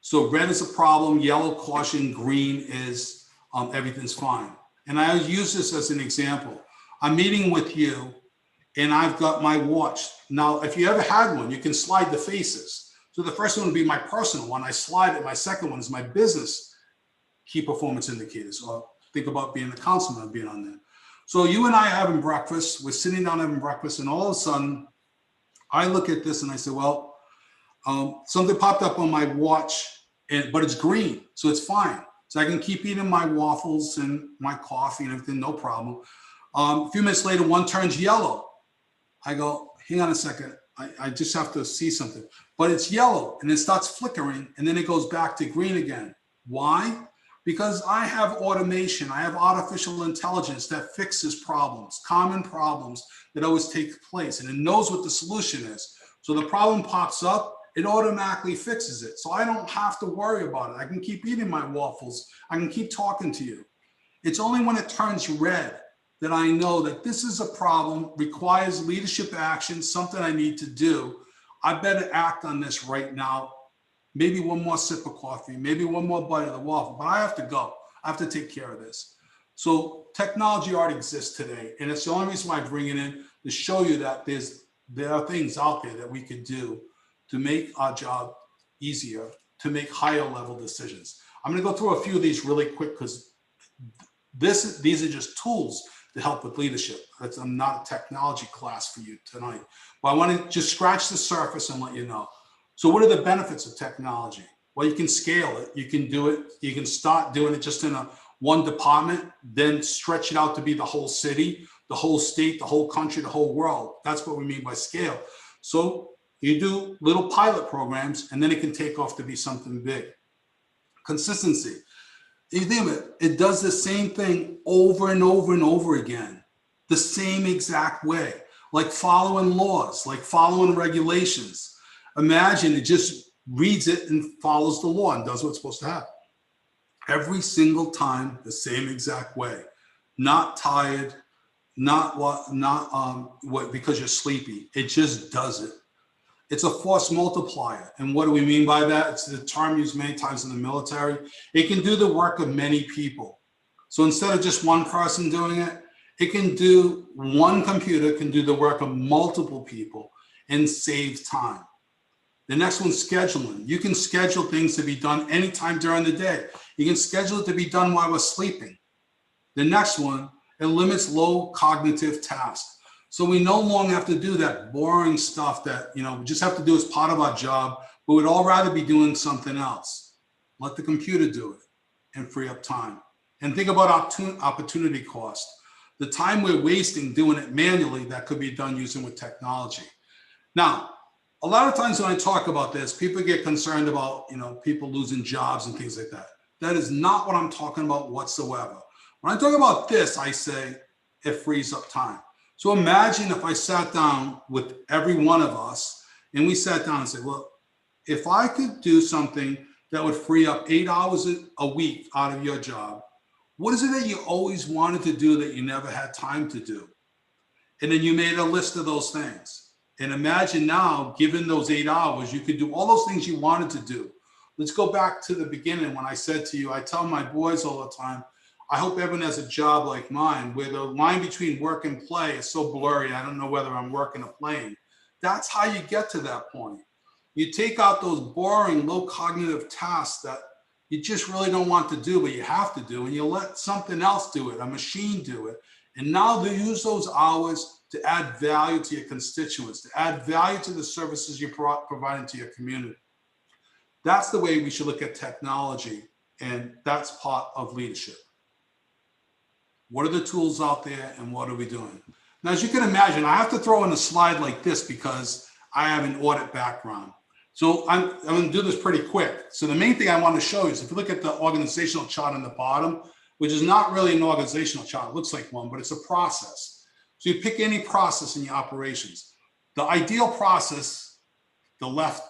So red is a problem, yellow caution, green is everything's fine. And I use this as an example. I'm meeting with you and I've got my watch. Now, if you ever had one, you can slide the faces. So the first one would be my personal one. I slide it. My second one is my business key performance indicators. Or think about being the councilman, being on there. So you and I are having breakfast. We're sitting down having breakfast, and all of a sudden, I look at this and I say, well, something popped up on my watch, but it's green, so it's fine. So I can keep eating my waffles and my coffee and everything, no problem. A few minutes later, one turns yellow. I go, hang on a second. I just have to see something. But it's yellow and it starts flickering and then it goes back to green again. Why? Because I have automation. I have artificial intelligence that fixes problems, common problems that always take place, and it knows what the solution is. So the problem pops up, it automatically fixes it. So I don't have to worry about it. I can keep eating my waffles. I can keep talking to you. It's only when it turns red that I know that this is a problem, requires leadership action, something I need to do. I better act on this right now. Maybe one more sip of coffee, maybe one more bite of the waffle, but I have to go. I have to take care of this. So technology already exists today. And it's the only reason why I bring it in, to show you that there are things out there that we could do to make our job easier, to make higher level decisions. I'm gonna go through a few of these really quick because these are just tools to help with leadership. I'm not a technology class for you tonight, but I wanna just scratch the surface and let you know. So what are the benefits of technology? Well, you can scale it, you can do it, you can start doing it just in one department, then stretch it out to be the whole city, the whole state, the whole country, the whole world. That's what we mean by scale. So you do little pilot programs and then it can take off to be something big. Consistency. You think of it, it does the same thing over and over and over again, the same exact way, like following laws, like following regulations. Imagine it just reads it and follows the law and does what's supposed to happen. Every single time, the same exact way. Not tired, not because you're sleepy. It just does it. It's a force multiplier. And what do we mean by that? It's the term used many times in the military. It can do the work of many people. So instead of just one person doing it, one computer can do the work of multiple people and save time. The next one's scheduling. You can schedule things to be done anytime during the day. You can schedule it to be done while we're sleeping. The next one, it limits low cognitive tasks. So we no longer have to do that boring stuff that, we just have to do as part of our job, but we'd all rather be doing something else. Let the computer do it and free up time. And think about opportunity cost. The time we're wasting doing it manually that could be done using with technology. Now, a lot of times when I talk about this, people get concerned about, people losing jobs and things like that. That is not what I'm talking about whatsoever. When I talk about this, I say it frees up time. So imagine if I sat down with every one of us and we sat down and said, well, if I could do something that would free up 8 hours a week out of your job, what is it that you always wanted to do that you never had time to do? And then you made a list of those things. And imagine now, given those 8 hours, you could do all those things you wanted to do. Let's go back to the beginning when I said to you, I tell my boys all the time, I hope everyone has a job like mine, where the line between work and play is so blurry, I don't know whether I'm working or playing. That's how you get to that point. You take out those boring, low cognitive tasks that you just really don't want to do, but you have to do, and you let something else do it, a machine do it. And now they use those hours to add value to your constituents, to add value to the services you're providing to your community. That's the way we should look at technology, and that's part of leadership. What are the tools out there and what are we doing? Now, as you can imagine, I have to throw in a slide like this because I have an audit background. So I'm going to do this pretty quick. So the main thing I want to show you is if you look at the organizational chart on the bottom, which is not really an organizational chart, it looks like one, but it's a process. So you pick any process in your operations. The ideal process, the left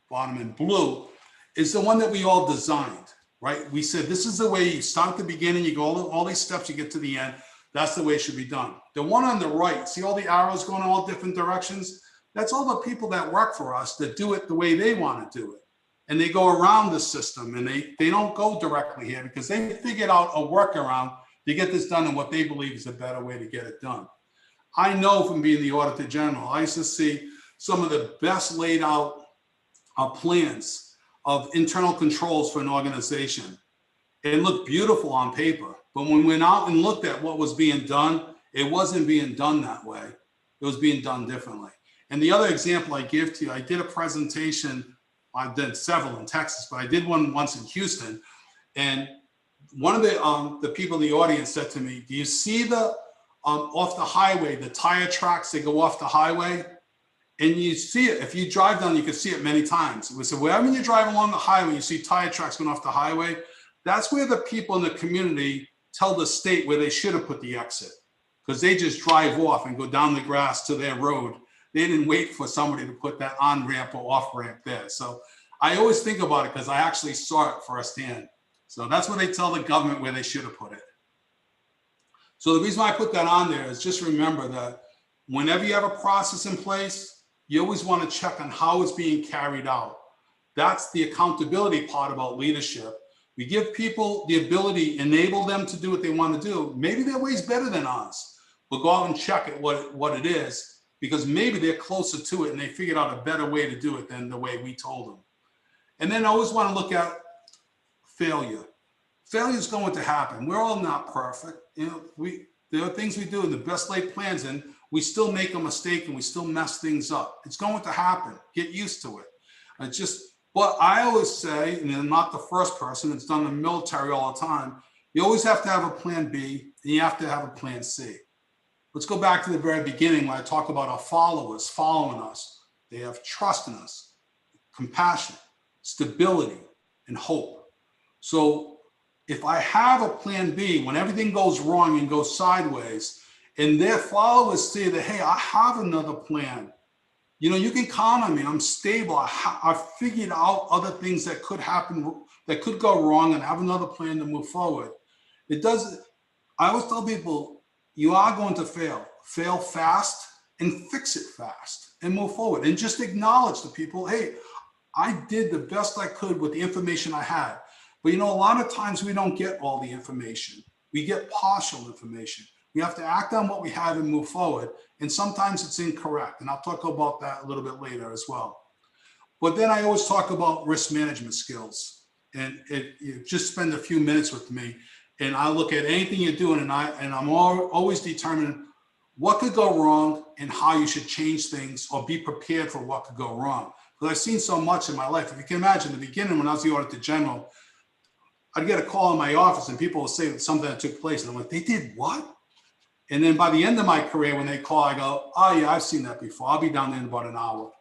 bottom in blue, is the one that we all designed. Right? We said, this is the way you start at the beginning, you go all these steps, you get to the end. That's the way it should be done. The one on the right, see all the arrows going in all different directions? That's all the people that work for us that do it the way they want to do it. And they go around the system and they don't go directly here because they figured out a workaround to get this done in what they believe is a better way to get it done. I know from being the Auditor General, I used to see some of the best laid out plans of internal controls for an organization. It looked beautiful on paper, but when we went out and looked at what was being done, it wasn't being done that way. It was being done differently. And the other example I give to you, I did a presentation, I've done several in Texas, but I did one once in Houston. And one of the people in the audience said to me, do you see the off the highway, the tire tracks that go off the highway? And you see it, if you drive down, you can see it many times. We said, wherever you drive along the highway, you see tire tracks going off the highway. That's where the people in the community tell the state where they should have put the exit, because they just drive off and go down the grass to their road. They didn't wait for somebody to put that on ramp or off ramp there. So I always think about it because I actually saw it firsthand. So that's what they tell the government where they should have put it. So the reason why I put that on there is just remember that whenever you have a process in place, you always want to check on how it's being carried out. That's the accountability part about leadership. We give people the ability, enable them to do what they want to do. Maybe their way's better than ours. We'll go out and check it, what it is, because maybe they're closer to it and they figured out a better way to do it than the way we told them. And then I always want to look at failure. Failure is going to happen. We're all not perfect. There are things we do in the best laid plans, and we still make a mistake and we still mess things up. It's going to happen. Get used to it. But I always say, and I'm not the first person, it's done in the military all the time, you always have to have a plan B and you have to have a plan C. Let's go back to the very beginning when I talk about our followers following us. They have trust in us, compassion, stability, and hope. So if I have a plan B, when everything goes wrong and goes sideways, and their followers say that, hey, I have another plan. You can count on me. I'm stable. I've figured out other things that could happen, that could go wrong, and have another plan to move forward. I always tell people, you are going to fail. Fail fast and fix it fast and move forward. And just acknowledge to people, hey, I did the best I could with the information I had. But a lot of times we don't get all the information. We get partial information. We have to act on what we have and move forward. And sometimes it's incorrect. And I'll talk about that a little bit later as well. But then I always talk about risk management skills. And you just spend a few minutes with me, and I look at anything you're doing, and I'm always determining what could go wrong and how you should change things or be prepared for what could go wrong. Because I've seen so much in my life. If you can imagine, in the beginning when I was the Auditor General, I'd get a call in my office and people would say something that took place. And I'm like, they did what? And then by the end of my career, when they call, I go, oh yeah, I've seen that before. I'll be down there in about an hour.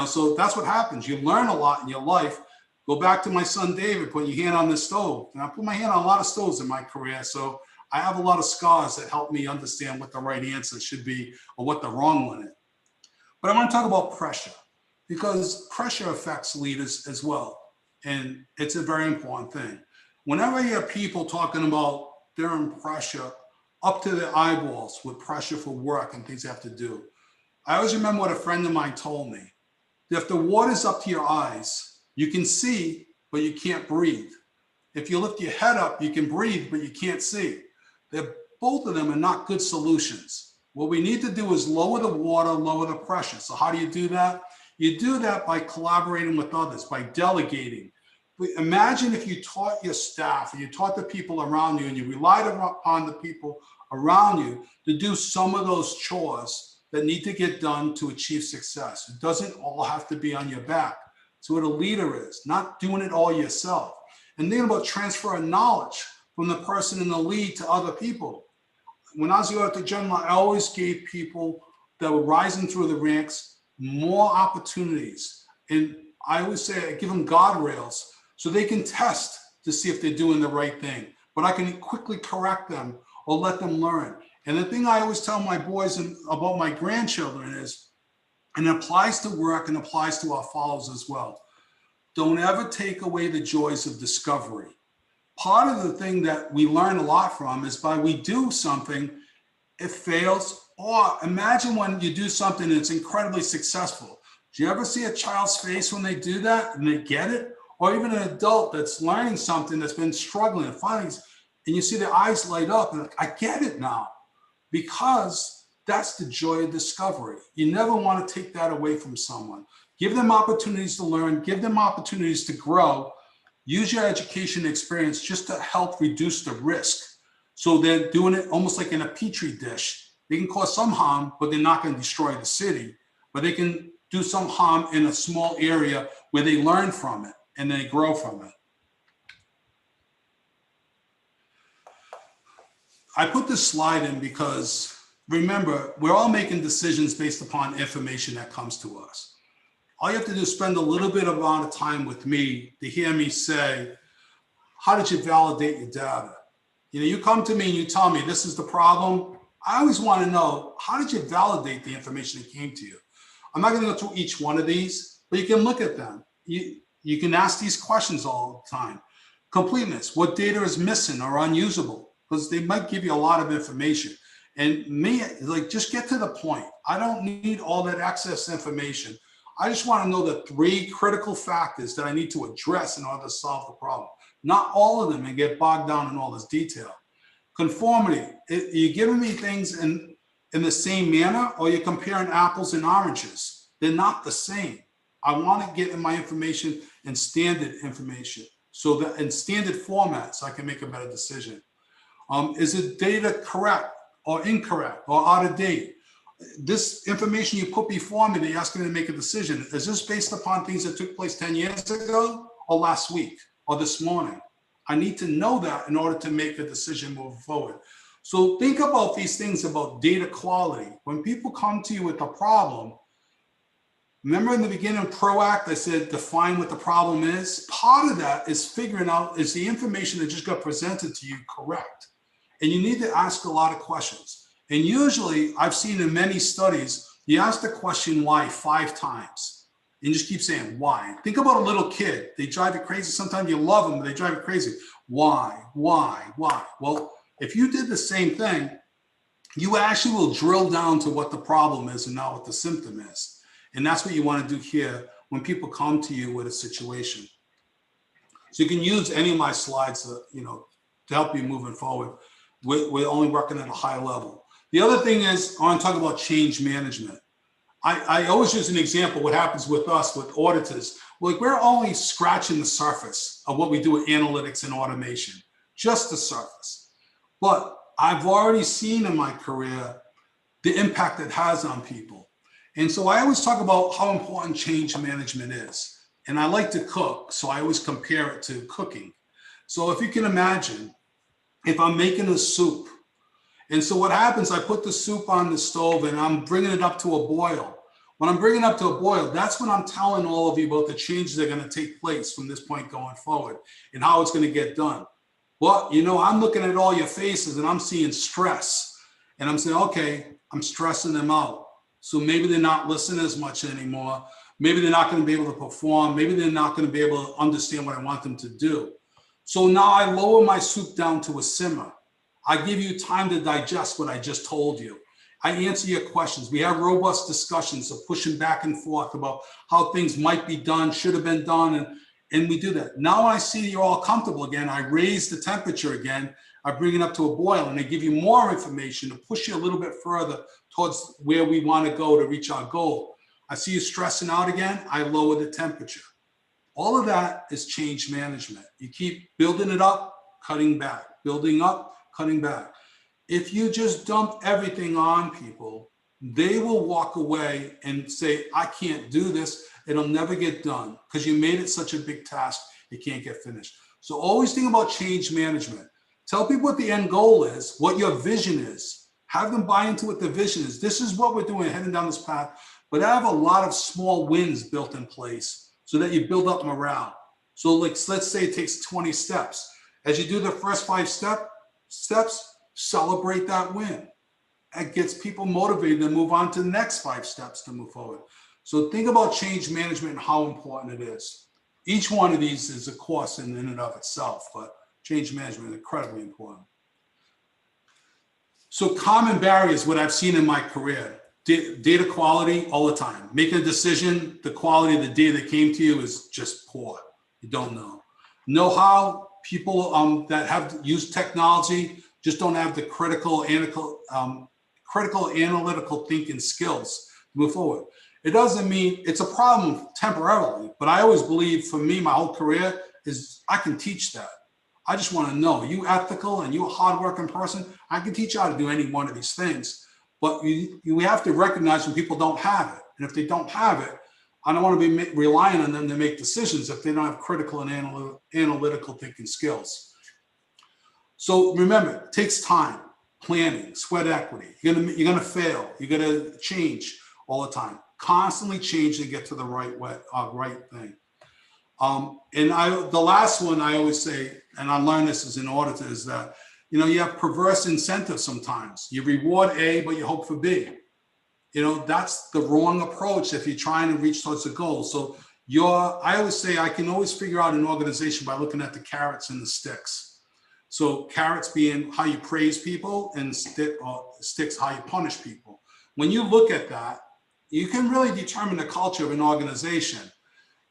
So that's what happens. You learn a lot in your life. Go back to my son, David, putting your hand on the stove. And I put my hand on a lot of stoves in my career. So I have a lot of scars that help me understand what the right answer should be or what the wrong one is. But I want to talk about pressure, because pressure affects leaders as well. And it's a very important thing. Whenever you hear people talking about they're in pressure up to their eyeballs with pressure for work and things they have to do, I always remember what a friend of mine told me. If the water's up to your eyes, you can see, but you can't breathe. If you lift your head up, you can breathe, but you can't see. Both of them are not good solutions. What we need to do is lower the water, lower the pressure. So how do you do that? You do that by collaborating with others, by delegating. Imagine if you taught your staff, or you taught the people around you, and you relied upon the people around you to do some of those chores that need to get done to achieve success. It doesn't all have to be on your back. So what a leader is, not doing it all yourself. And thinking about transferring knowledge from the person in the lead to other people. When I was the auditor general, I always gave people that were rising through the ranks more opportunities. And I always say I give them guardrails so they can test to see if they're doing the right thing. But I can quickly correct them or let them learn. And the thing I always tell my boys about my grandchildren is, and it applies to work and applies to our followers as well, don't ever take away the joys of discovery. Part of the thing that we learn a lot from is by we do something, it fails. Or imagine when you do something that's incredibly successful. Do you ever see a child's face when they do that and they get it? Or even an adult that's learning something that's been struggling and finally, and you see their eyes light up and like, I get it now. Because that's the joy of discovery. You never want to take that away from someone. Give them opportunities to learn, give them opportunities to grow. Use your education experience just to help reduce the risk. So they're doing it almost like in a petri dish. They can cause some harm, but they're not going to destroy the city. But they can do some harm in a small area where they learn from it and they grow from it. I put this slide in because, remember, we're all making decisions based upon information that comes to us. All you have to do is spend a little bit amount of time with me to hear me say, how did you validate your data? You come to me and you tell me this is the problem. I always want to know, how did you validate the information that came to you? I'm not going to go through each one of these, but you can look at them. You can ask these questions all the time. Completeness, what data is missing or unusable? Because they might give you a lot of information. And me, just get to the point. I don't need all that excess information. I just want to know the 3 critical factors that I need to address in order to solve the problem. Not all of them and get bogged down in all this detail. Conformity, you're giving me things in the same manner, or you're comparing apples and oranges. They're not the same. I want to get in my information in standard information, so that in standard format, so I can make a better decision. Is the data correct or incorrect or out of date? This information you put before me that you're asking me to make a decision, is this based upon things that took place 10 years ago or last week or this morning? I need to know that in order to make a decision moving forward. So think about these things about data quality. When people come to you with a problem, remember in the beginning of PROACT, I said define what the problem is. Part of that is figuring out, is the information that just got presented to you correct? And you need to ask a lot of questions. And usually, I've seen in many studies, you ask the question why 5 times. And you just keep saying why. Think about a little kid. They drive you crazy. Sometimes you love them, but they drive you crazy. Why? Well, if you did the same thing, you actually will drill down to what the problem is and not what the symptom is. And that's what you want to do here when people come to you with a situation. So you can use any of my slides to help you moving forward. We're only working at a high level. The other thing is, I want to talk about change management. I always use an example, what happens with us, with auditors. We're only scratching the surface of what we do with analytics and automation, just the surface. But I've already seen in my career the impact it has on people. And so I always talk about how important change management is. And I like to cook, so I always compare it to cooking. So if you can imagine, if I'm making a soup, and so what happens, I put the soup on the stove and I'm bringing it up to a boil. When I'm bringing up to a boil, that's when I'm telling all of you about the changes that are going to take place from this point going forward and how it's going to get done. Well, you know, I'm looking at all your faces and I'm seeing stress. And I'm saying, okay, I'm stressing them out. So maybe they're not listening as much anymore. Maybe they're not going to be able to perform. Maybe they're not going to be able to understand what I want them to do. So now I lower my soup down to a simmer. I give you time to digest what I just told you. I answer your questions. We have robust discussions of pushing back and forth about how things might be done, should have been done, and we do that. Now when I see you're all comfortable again, I raise the temperature again. I bring it up to a boil and I give you more information to push you a little bit further towards where we want to go to reach our goal. I see you stressing out again, I lower the temperature. All of that is change management. You keep building it up, cutting back, building up, cutting back. If you just dump everything on people, they will walk away and say, I can't do this. It'll never get done because you made it such a big task, it can't get finished. So always think about change management. Tell people what the end goal is, what your vision is. Have them buy into what the vision is. This is what we're doing, heading down this path. But I have a lot of small wins built in place so that you build up morale. So like, let's say it takes 20 steps. As you do the first 5 steps, celebrate that win. It gets people motivated to move on to the next 5 steps to move forward. So think about change management and how important it is. Each one of these is a course in and of itself, but change management is incredibly important. So common barriers, what I've seen in my career, data quality all the time. Making a decision, the quality of the data that came to you is just poor. You don't know. Know-how, people that have used technology just don't have the critical analytical thinking skills to move forward. It doesn't mean it's a problem temporarily, but I always believe for me, my whole career is I can teach that. I just want to know, you ethical and you a hardworking person, I can teach you how to do any one of these things. But you have to recognize when people don't have it. And if they don't have it, I don't want to be relying on them to make decisions if they don't have critical and analytical thinking skills. So remember, it takes time, planning, sweat equity. You're gonna fail. You're gonna change all the time. Constantly change to get to the right thing. The last one I always say, and I learned this as an auditor, is that you have perverse incentives sometimes. You reward A, but you hope for B. That's the wrong approach if you're trying to reach towards a goal. So I always say I can always figure out an organization by looking at the carrots and the sticks. So carrots being how you praise people and sticks how you punish people. When you look at that, you can really determine the culture of an organization.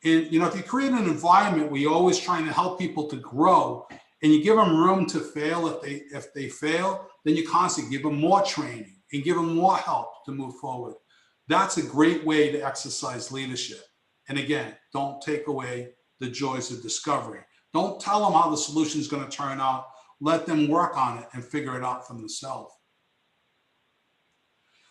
And if you create an environment where you're always trying to help people to grow and you give them room to fail, if they fail, then you constantly give them more training and give them more help to move forward. That's a great way to exercise leadership. And again, don't take away the joys of discovery. Don't tell them how the solution is going to turn out. Let them work on it and figure it out for themselves.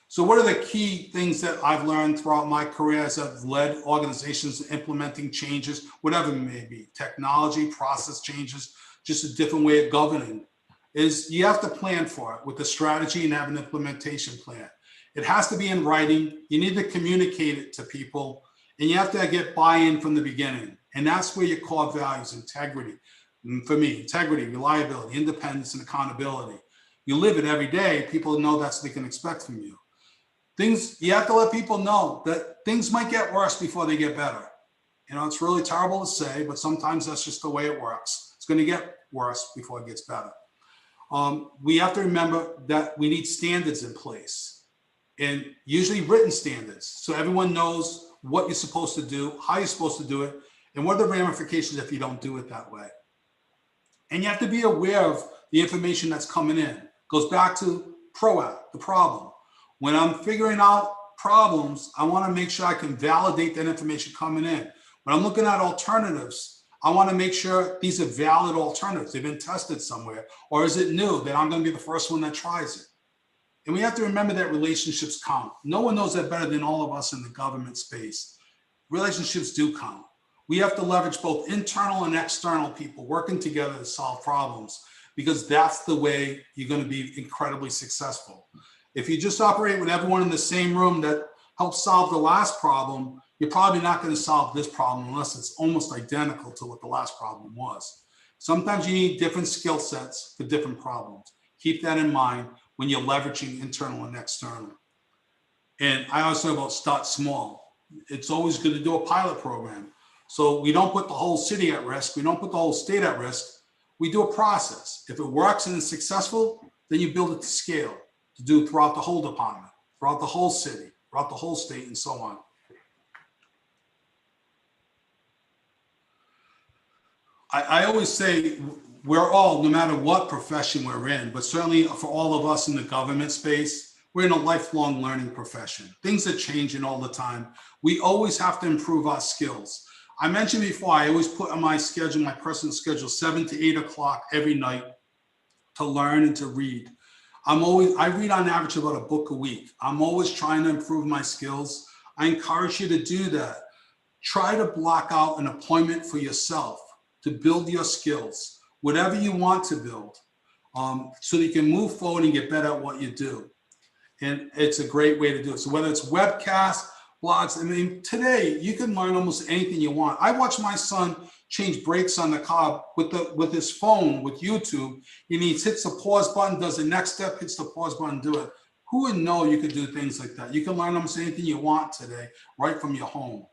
So what are the key things that I've learned throughout my career as I've led organizations implementing changes, whatever it may be, technology, process changes, just a different way of governing, is you have to plan for it with a strategy and have an implementation plan. It has to be in writing. You need to communicate it to people, and you have to get buy-in from the beginning. And that's where your core values, integrity. And for me, integrity, reliability, independence, and accountability. You live it every day. People know that's what they can expect from you. You have to let people know that things might get worse before they get better. It's really terrible to say, but sometimes that's just the way it works. It's going to get worse before it gets better. We have to remember that we need standards in place, and usually written standards. So everyone knows what you're supposed to do, how you're supposed to do it, and what are the ramifications if you don't do it that way. And you have to be aware of the information that's coming in. It goes back to the problem. When I'm figuring out problems, I want to make sure I can validate that information coming in. When I'm looking at alternatives, I want to make sure these are valid alternatives. They've been tested somewhere. Or is it new that I'm going to be the first one that tries it? And we have to remember that relationships count. No one knows that better than all of us in the government space. Relationships do count. We have to leverage both internal and external people working together to solve problems, because that's the way you're going to be incredibly successful. If you just operate with everyone in the same room that help solve the last problem, you're probably not going to solve this problem unless it's almost identical to what the last problem was. Sometimes you need different skill sets for different problems. Keep that in mind when you're leveraging internal and external. And I always say about start small. It's always good to do a pilot program. So we don't put the whole city at risk. We don't put the whole state at risk. We do a process. If it works and it's successful, then you build it to scale to do throughout the whole department, throughout the whole city, throughout the whole state, and so on. I always say we're all, no matter what profession we're in, but certainly for all of us in the government space, we're in a lifelong learning profession. Things are changing all the time. We always have to improve our skills. I mentioned before, I always put on my schedule, my personal schedule, 7 to 8 o'clock every night to learn and to read. I read on average about a book a week. I'm always trying to improve my skills. I encourage you to do that. Try to block out an appointment for yourself to build your skills, whatever you want to build, so that you can move forward and get better at what you do. And it's a great way to do it. So whether it's webcasts, blogs, I mean, today you can learn almost anything you want. I watched my son change brakes on the car with his phone, with YouTube, and he hits the pause button, does the next step, hits the pause button, do it. Who would know you could do things like that? You can learn almost anything you want today, right from your home.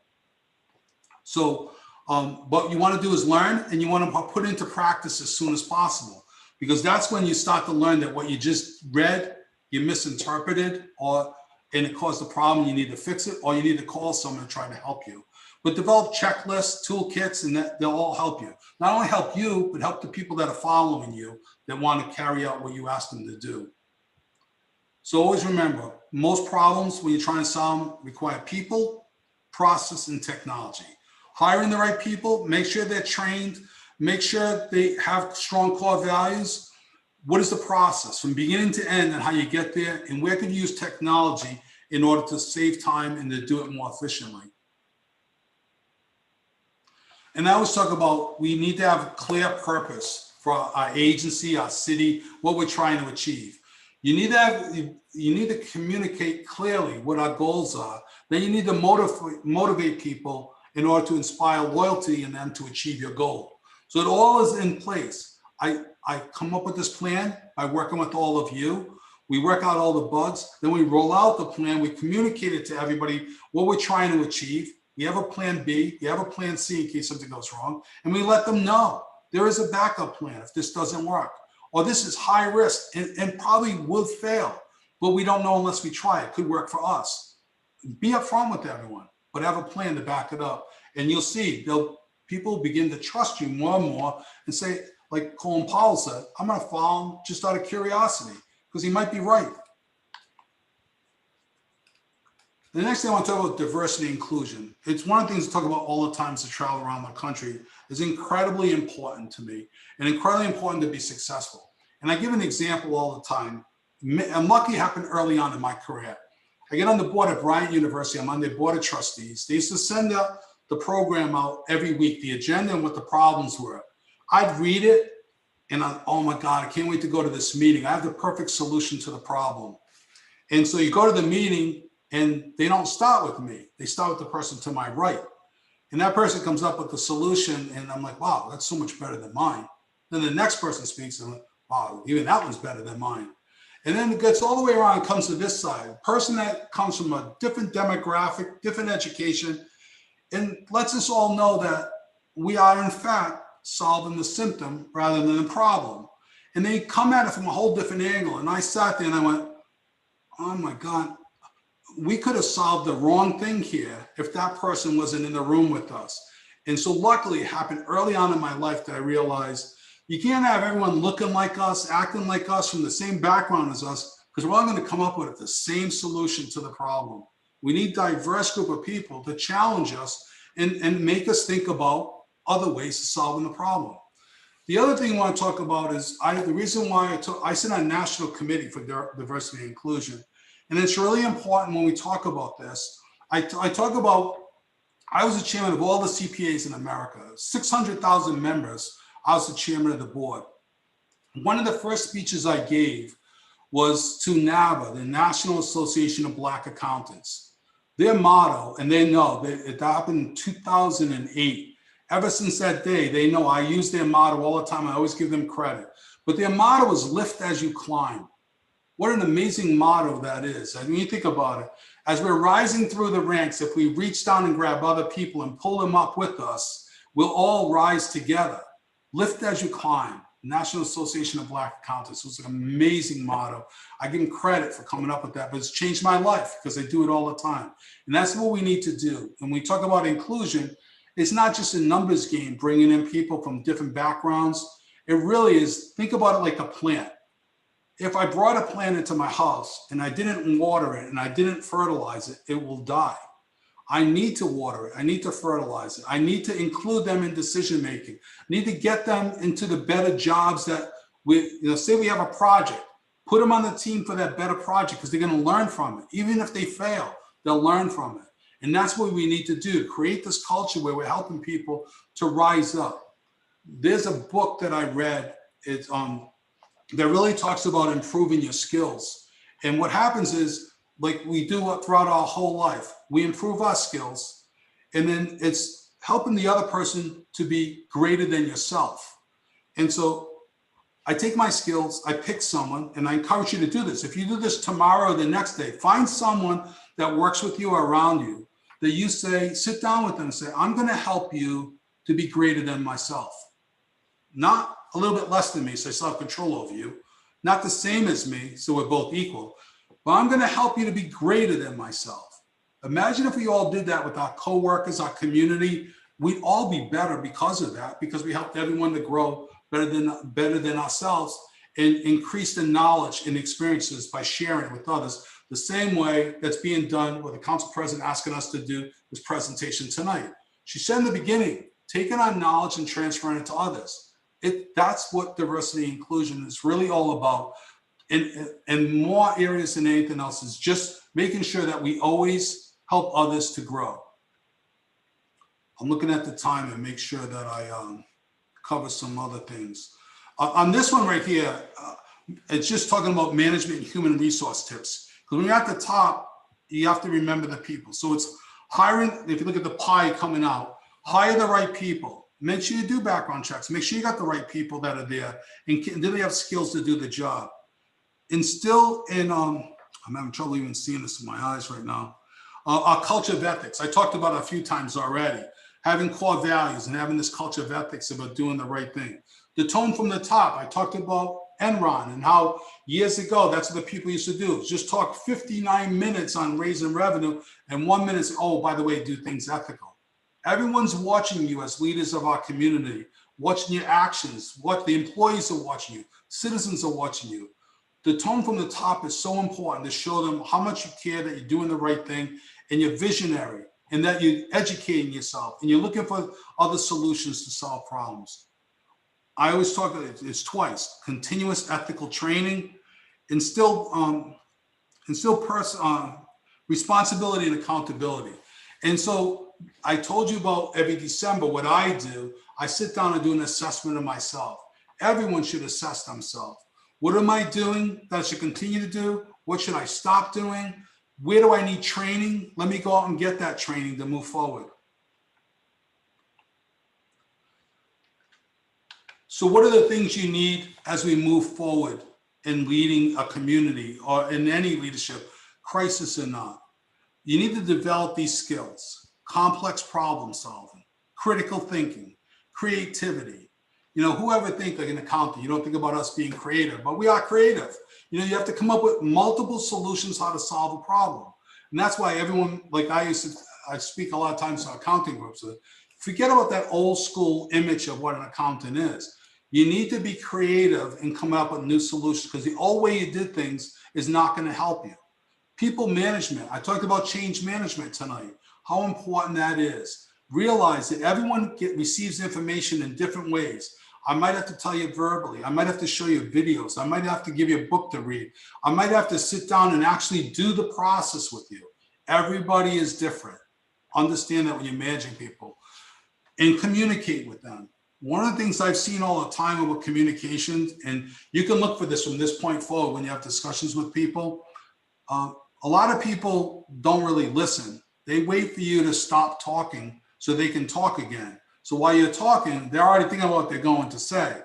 So what you want to do is learn, and you want to put into practice as soon as possible, because that's when you start to learn that what you just read, you misinterpreted, and it caused a problem, you need to fix it, or you need to call someone to try to help you. But develop checklists, toolkits, and they'll all help you. Not only help you, but help the people that are following you that want to carry out what you ask them to do. So always remember, most problems when you're trying to solve them require people, process, and technology. Hiring the right people, make sure they're trained, make sure they have strong core values. What is the process from beginning to end and how you get there, and where could you use technology in order to save time and to do it more efficiently? And I always talk about, we need to have a clear purpose for our agency, our city, what we're trying to achieve. You need to communicate clearly what our goals are. Then you need to motivate people in order to inspire loyalty in them to achieve your goal. So it all is in place. I come up with this plan by working with all of you. We work out all the bugs, then we roll out the plan, we communicate it to everybody, what we're trying to achieve. We have a plan B, we have a plan C in case something goes wrong, and we let them know there is a backup plan if this doesn't work, or this is high risk and probably will fail, but we don't know unless we try. It could work for us. Be upfront with everyone, but have a plan to back it up. And you'll see, people begin to trust you more and more and say, like Colin Powell said, I'm going to follow him just out of curiosity because he might be right. The next thing I want to talk about diversity and inclusion. It's one of the things to talk about all the time as I travel around the country. Is incredibly important to me and incredibly important to be successful. And I give an example all the time. I'm lucky it happened early on in my career. I get on the board at Bryant University. I'm on their board of trustees. They used to send out the program out every week, the agenda and what the problems were. I'd read it and oh my God, I can't wait to go to this meeting. I have the perfect solution to the problem. And so you go to the meeting and they don't start with me. They start with the person to my right. And that person comes up with the solution and I'm like, wow, that's so much better than mine. Then the next person speaks and I'm like, wow, even that one's better than mine. And then it gets all the way around and comes to this side. A person that comes from a different demographic, different education, and lets us all know that we are in fact solving the symptom rather than the problem. And they come at it from a whole different angle. And I sat there and I went, oh my God, we could have solved the wrong thing here if that person wasn't in the room with us. And so luckily it happened early on in my life that I realized you can't have everyone looking like us, acting like us, from the same background as us, because we're all going to come up with the same solution to the problem. We need a diverse group of people to challenge us and make us think about other ways of solving the problem. The other thing I want to talk about is the reason why I sit on a national committee for diversity and inclusion. And it's really important when we talk about this. I talk about, I was the chairman of all the CPAs in America, 600,000 members. I was the chairman of the board. One of the first speeches I gave was to NABA, the National Association of Black Accountants. Their motto, and they know that it happened in 2008. Ever since that day, they know I use their motto all the time. I always give them credit. But their motto is lift as you climb. What an amazing motto that is. I mean, you think about it. As we're rising through the ranks, if we reach down and grab other people and pull them up with us, we'll all rise together. Lift as you climb. National Association of Black Accountants. It was an amazing motto. I give them credit for coming up with that, but it's changed my life because I do it all the time. And that's what we need to do. And when we talk about inclusion, it's not just a numbers game, bringing in people from different backgrounds. It really is, think about it like a plant. If I brought a plant into my house and I didn't water it and I didn't fertilize it, it will die. I need to water it. I need to fertilize it. I need to include them in decision making. I need to get them into the better jobs that say we have a project, put them on the team for that better project because they're going to learn from it. Even if they fail, they'll learn from it. And that's what we need to do, create this culture where we're helping people to rise up. There's a book that I read. It's that really talks about improving your skills. And what happens is, like we do throughout our whole life, we improve our skills, and then it's helping the other person to be greater than yourself. And so I take my skills, I pick someone, and I encourage you to do this. If you do this tomorrow or the next day, find someone that works with you or around you that you say, sit down with them and say, I'm going to help you to be greater than myself. Not a little bit less than me, so I still have control over you. Not the same as me, so we're both equal. But I'm going to help you to be greater than myself. Imagine if we all did that with our coworkers, our community. We'd all be better because of that, because we helped everyone to grow better than ourselves and increase the knowledge and experiences by sharing it with others. The same way that's being done with the council president asking us to do this presentation tonight. She said in the beginning, taking our knowledge and transferring it to others. That's what diversity and inclusion is really all about. In more areas than anything else is just making sure that we always help others to grow. I'm looking at the time and make sure that I cover some other things. On this one right here, it's just talking about management and human resource tips. Because when you're at the top, you have to remember the people. So it's hiring, if you look at the pie coming out, hire the right people. Make sure you do background checks. Make sure you got the right people that are there. And do they have skills to do the job? Instill in, I'm having trouble even seeing this in my eyes right now, our culture of ethics. I talked about it a few times already. Having core values and having this culture of ethics about doing the right thing. The tone from the top, I talked about Enron and how years ago, that's what the people used to do. Just talk 59 minutes on raising revenue and 1 minute, oh, by the way, do things ethical. Everyone's watching you as leaders of our community, watching your actions, what the employees are watching you, citizens are watching you. The tone from the top is so important to show them how much you care, that you're doing the right thing, and you're visionary, and that you're educating yourself, and you're looking for other solutions to solve problems. I always talk, it's twice, continuous ethical training, instill responsibility and accountability. And so I told you about every December, what I do, I sit down and do an assessment of myself. Everyone should assess themselves. What am I doing that I should continue to do? What should I stop doing? Where do I need training? Let me go out and get that training to move forward. So what are the things you need as we move forward in leading a community or in any leadership, crisis or not? You need to develop these skills: complex problem solving, critical thinking, creativity. You know, whoever think like an accountant, you don't think about us being creative, but we are creative. You know, you have to come up with multiple solutions how to solve a problem. And that's why everyone, like I speak a lot of times to accounting groups, forget about that old school image of what an accountant is. You need to be creative and come up with new solutions, because the old way you did things is not going to help you. People management. I talked about change management tonight, how important that is. Realize that everyone receives information in different ways. I might have to tell you verbally. I might have to show you videos. I might have to give you a book to read. I might have to sit down and actually do the process with you. Everybody is different. Understand that when you're managing people, and communicate with them. One of the things I've seen all the time about communications, and you can look for this from this point forward when you have discussions with people, a lot of people don't really listen. They wait for you to stop talking so they can talk again. So while you're talking, they're already thinking about what they're going to say.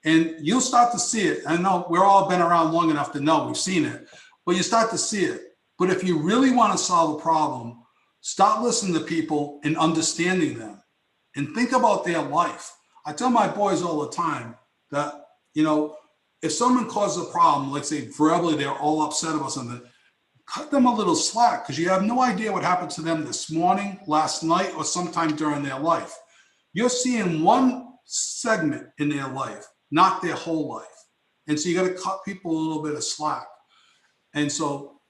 And you'll start to see it. I know we're all been around long enough to know we've seen it, but you start to see it. But if you really want to solve a problem, stop listening to people and understanding them and think about their life. I tell my boys all the time that, if someone causes a problem, let's say verbally, they're all upset about something, cut them a little slack, because you have no idea what happened to them this morning, last night, or sometime during their life. You're seeing one segment in their life, not their whole life. And so you got to cut people a little bit of slack. And so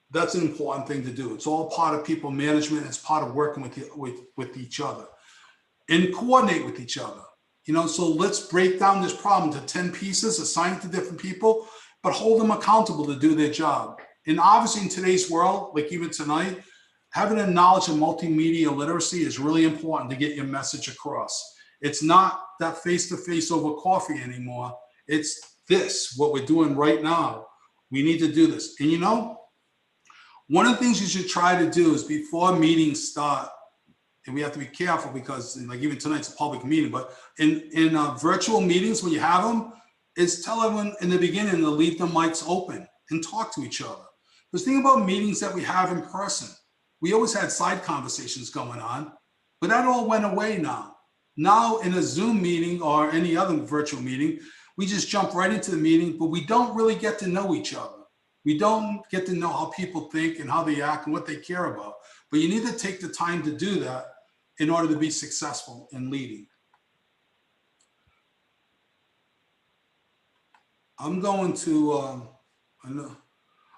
that's an important thing to do. It's all part of people management. It's part of working with each other and coordinate with each other. So let's break down this problem to 10 pieces, assign it to different people, but hold them accountable to do their job. And obviously in today's world, like even tonight, having a knowledge of multimedia literacy is really important to get your message across. It's not that face-to-face over coffee anymore. It's this, what we're doing right now. We need to do this. And one of the things you should try to do is before meetings start, and we have to be careful because like even tonight's a public meeting, but in virtual meetings, when you have them, is tell everyone in the beginning to leave the mics open and talk to each other. Because think about meetings that we have in person. We always had side conversations going on, but that all went away now. Now in a Zoom meeting or any other virtual meeting, we just jump right into the meeting, but we don't really get to know each other. We don't get to know how people think and how they act and what they care about. But you need to take the time to do that in order to be successful in leading. I'm going to,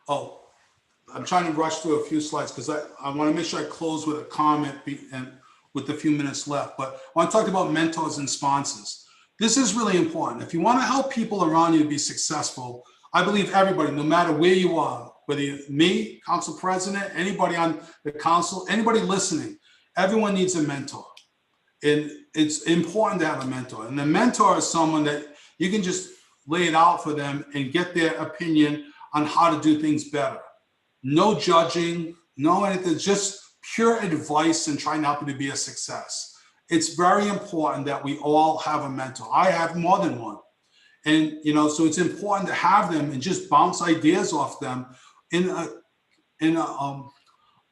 I'm trying to rush through a few slides because I want to make sure I close with a comment and with the few minutes left. But I want to talk about mentors and sponsors. This is really important. If you want to help people around you to be successful, I believe everybody, no matter where you are, whether you're me, council president, anybody on the council, anybody listening, everyone needs a mentor. And it's important to have a mentor. And the mentor is someone that you can just lay it out for them and get their opinion on how to do things better. No judging, no anything, just pure advice and trying to help you to be a success. It's very important that we all have a mentor. I have more than one. And, so it's important to have them and just bounce ideas off them in an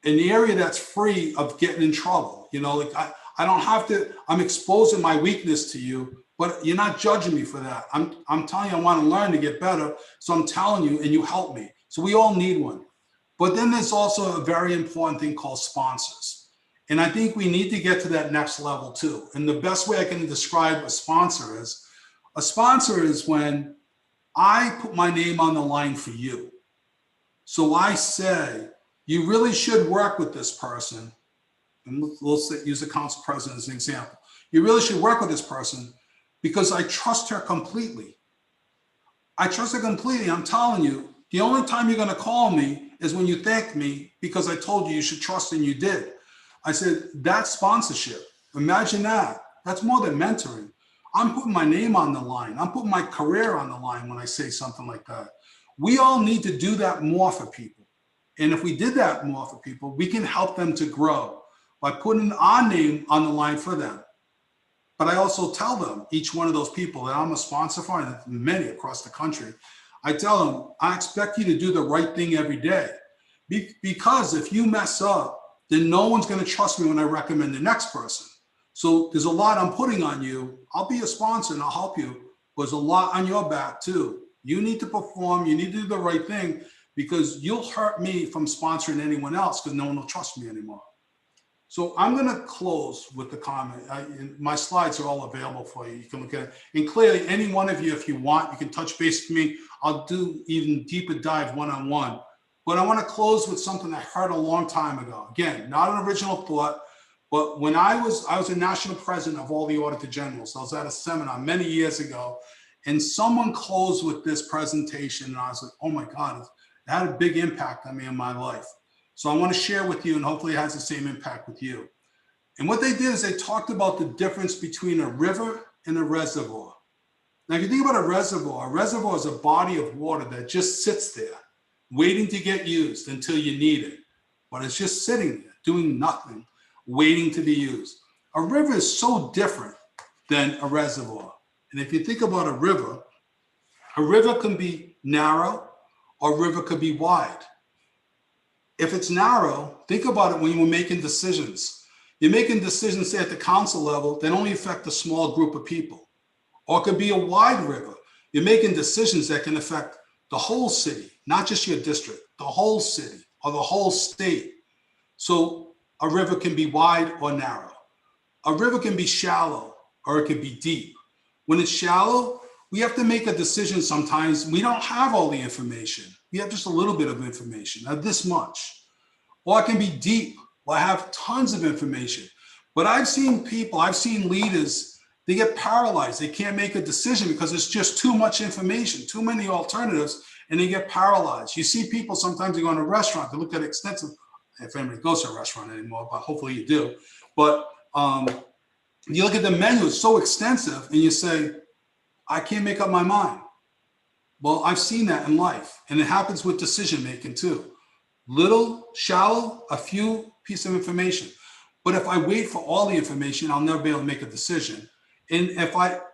area that's free of getting in trouble. I don't have to, I'm exposing my weakness to you, but you're not judging me for that. I'm telling you, I want to learn to get better. So I'm telling you, and you help me. So we all need one. But then there's also a very important thing called sponsors. And I think we need to get to that next level too. And the best way I can describe a sponsor is when I put my name on the line for you. So I say, you really should work with this person. And let's use the council president as an example. You really should work with this person because I trust her completely. I trust her completely. I'm telling you, the only time you're going to call me is when you thank me because I told you should trust and you did. I said, that's sponsorship. Imagine that. That's more than mentoring. I'm putting my name on the line. I'm putting my career on the line when I say something like that. We all need to do that more for people. And if we did that more for people, we can help them to grow by putting our name on the line for them. But I also tell them, each one of those people that I'm a sponsor for, and many across the country, I tell them, I expect you to do the right thing every day. Because if you mess up, then no one's going to trust me when I recommend the next person. So there's a lot I'm putting on you. I'll be a sponsor and I'll help you. But there's a lot on your back too. You need to perform. You need to do the right thing because you'll hurt me from sponsoring anyone else because no one will trust me anymore. So I'm going to close with the comment. My slides are all available for you. You can look at it. And clearly, any one of you, if you want, you can touch base with me. I'll do even deeper dive one-on-one. But I want to close with something I heard a long time ago. Again, not an original thought, but when I was a national president of all the Auditor Generals. I was at a seminar many years ago, and someone closed with this presentation, and I was like, oh my God, it had a big impact on me in my life. So I want to share with you, and hopefully it has the same impact with you. And what they did is they talked about the difference between a river and a reservoir. Now, if you think about a reservoir is a body of water that just sits there, waiting to get used until you need it. But it's just sitting there. doing nothing, waiting to be used. A river is so different than a reservoir. And if you think about a river can be narrow or a river could be wide. If it's narrow, think about it when you were making decisions. You're making decisions, say, at the council level that only affect a small group of people. Or it could be a wide river. You're making decisions that can affect the whole city, not just your district, the whole city or the whole state. So a river can be wide or narrow. A river can be shallow or it can be deep. When it's shallow, we have to make a decision sometimes. We don't have all the information. We have just a little bit of information, this much. Or it can be deep. Well, I have tons of information. But I've seen leaders, they get paralyzed. They can't make a decision because it's just too much information, too many alternatives, and they get paralyzed. You see people sometimes they go in a restaurant, they look at extensive, if anybody goes to a restaurant anymore, but hopefully you do. But you look at the menu, it's so extensive, and you say, I can't make up my mind. Well, I've seen that in life, and it happens with decision making too. Little, shallow, a few pieces of information. But if I wait for all the information, I'll never be able to make a decision. And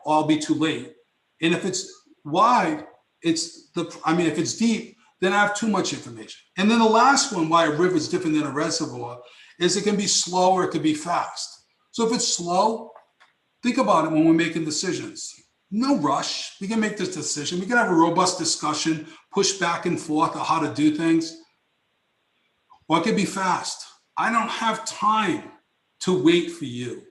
I'll be too late. And if it's wide, if it's deep, then I have too much information. And then the last one, why a river is different than a reservoir, is it can be slow or it could be fast. So if it's slow, think about it when we're making decisions. No rush. We can make this decision. We can have a robust discussion, push back and forth on how to do things. Or it could be fast. I don't have time to wait for you.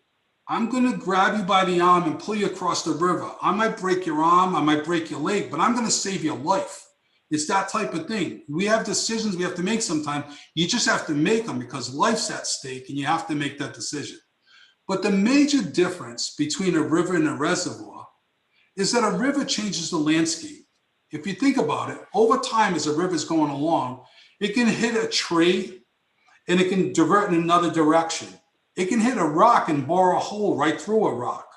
I'm going to grab you by the arm and pull you across the river. I might break your arm, I might break your leg, but I'm going to save your life. It's that type of thing. We have decisions we have to make sometimes. You just have to make them because life's at stake and you have to make that decision. But the major difference between a river and a reservoir is that a river changes the landscape. If you think about it, over time as a river is going along, it can hit a tree and it can divert in another direction. It can hit a rock and bore a hole right through a rock.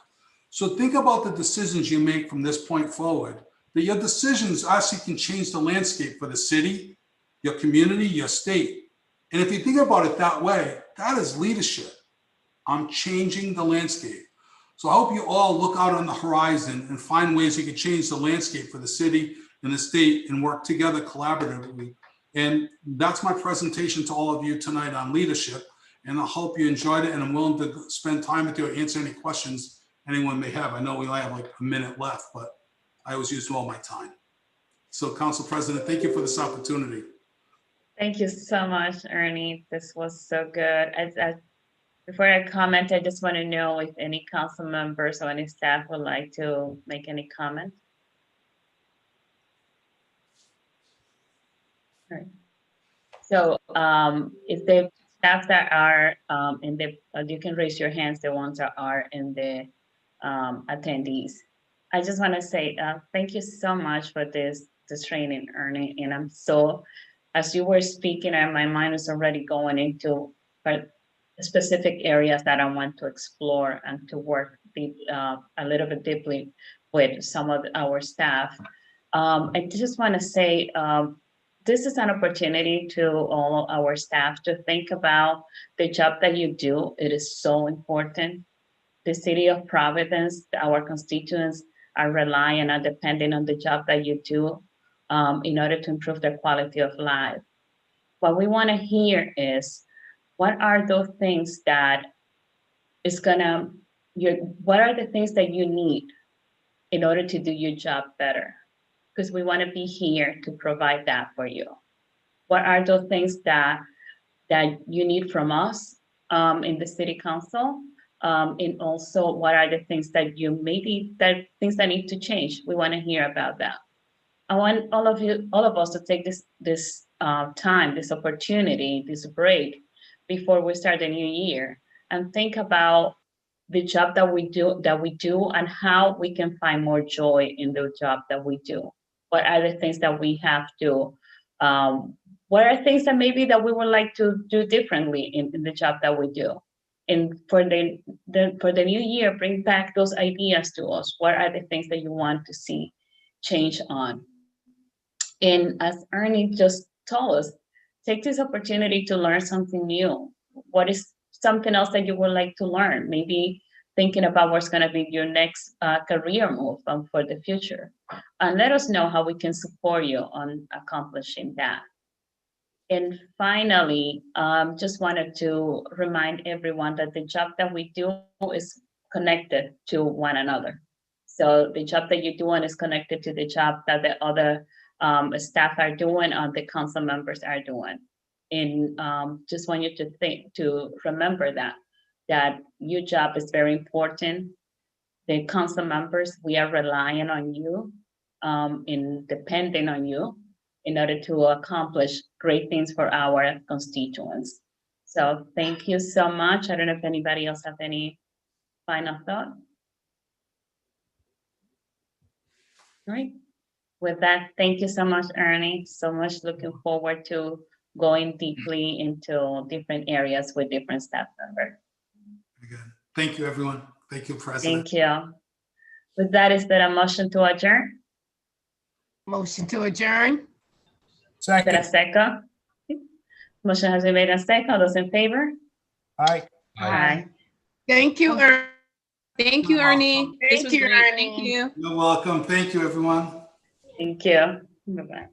So think about the decisions you make from this point forward, that your decisions actually can change the landscape for the city, your community, your state. And if you think about it that way, that is leadership. I'm changing the landscape. So I hope you all look out on the horizon and find ways you can change the landscape for the city and the state and work together collaboratively. And that's my presentation to all of you tonight on leadership. And I hope you enjoyed it, and I'm willing to spend time with you or answer any questions anyone may have. I know we only have like a minute left, but I always use all my time. So Council President, thank you for this opportunity. Thank you so much, Ernie. This was so good. Before I comment, I just want to know if any council members or any staff would like to make any comment. All right. So if the staff that are you can raise your hands, the ones that are in the attendees. I just want to say thank you so much for this training, Ernie. And I'm so, as you were speaking, and my mind is already going into specific areas that I want to explore and to work a little bit deeply with some of our staff. I just want to say, this is an opportunity to all our staff to think about the job that you do. It is so important. The city of Providence, our constituents are relying and depending on the job that you do in order to improve their quality of life. What we want to hear is, what are those things that what are the things that you need in order to do your job better? Because we want to be here to provide that for you. What are those things that you need from us in the city council? And also, what are the things that things that need to change? We want to hear about that. I want all of us to take this time, this opportunity, this break before we start the new year, and think about the job that we do and how we can find more joy in the job that we do. What are the things that we have to, what are things that maybe that we would like to do differently in the job that we do? And for the new year, bring back those ideas to us. What are the things that you want to see change on? And as Ernie just told us, take this opportunity to learn something new. what is something else that you would like to learn? Maybe thinking about what's going to be your next career move for the future. And let us know how we can support you on accomplishing that. And finally, just wanted to remind everyone that the job that we do is connected to one another. So the job that you're doing is connected to the job that the other staff are doing and the council members are doing. And just want you to remember that your job is very important. The council members, we are relying on you and depending on you in order to accomplish great things for our constituents. So thank you so much. I don't know if anybody else have any final thought. All right. With that, thank you so much, Ernie. So much looking forward to going deeply into different areas with different staff members. Very good. Thank you, everyone. Thank you, President. Thank you. With that, is there a motion to adjourn? Motion to adjourn. Is there a Second. second? Motion has been made and second. All those in favor? Aye. Aye. Thank you, Ernie. Thank you, Ernie. This Thank was you, great. Ernie. Thank you. You're welcome. Thank you, everyone. Thank you. Bye-bye.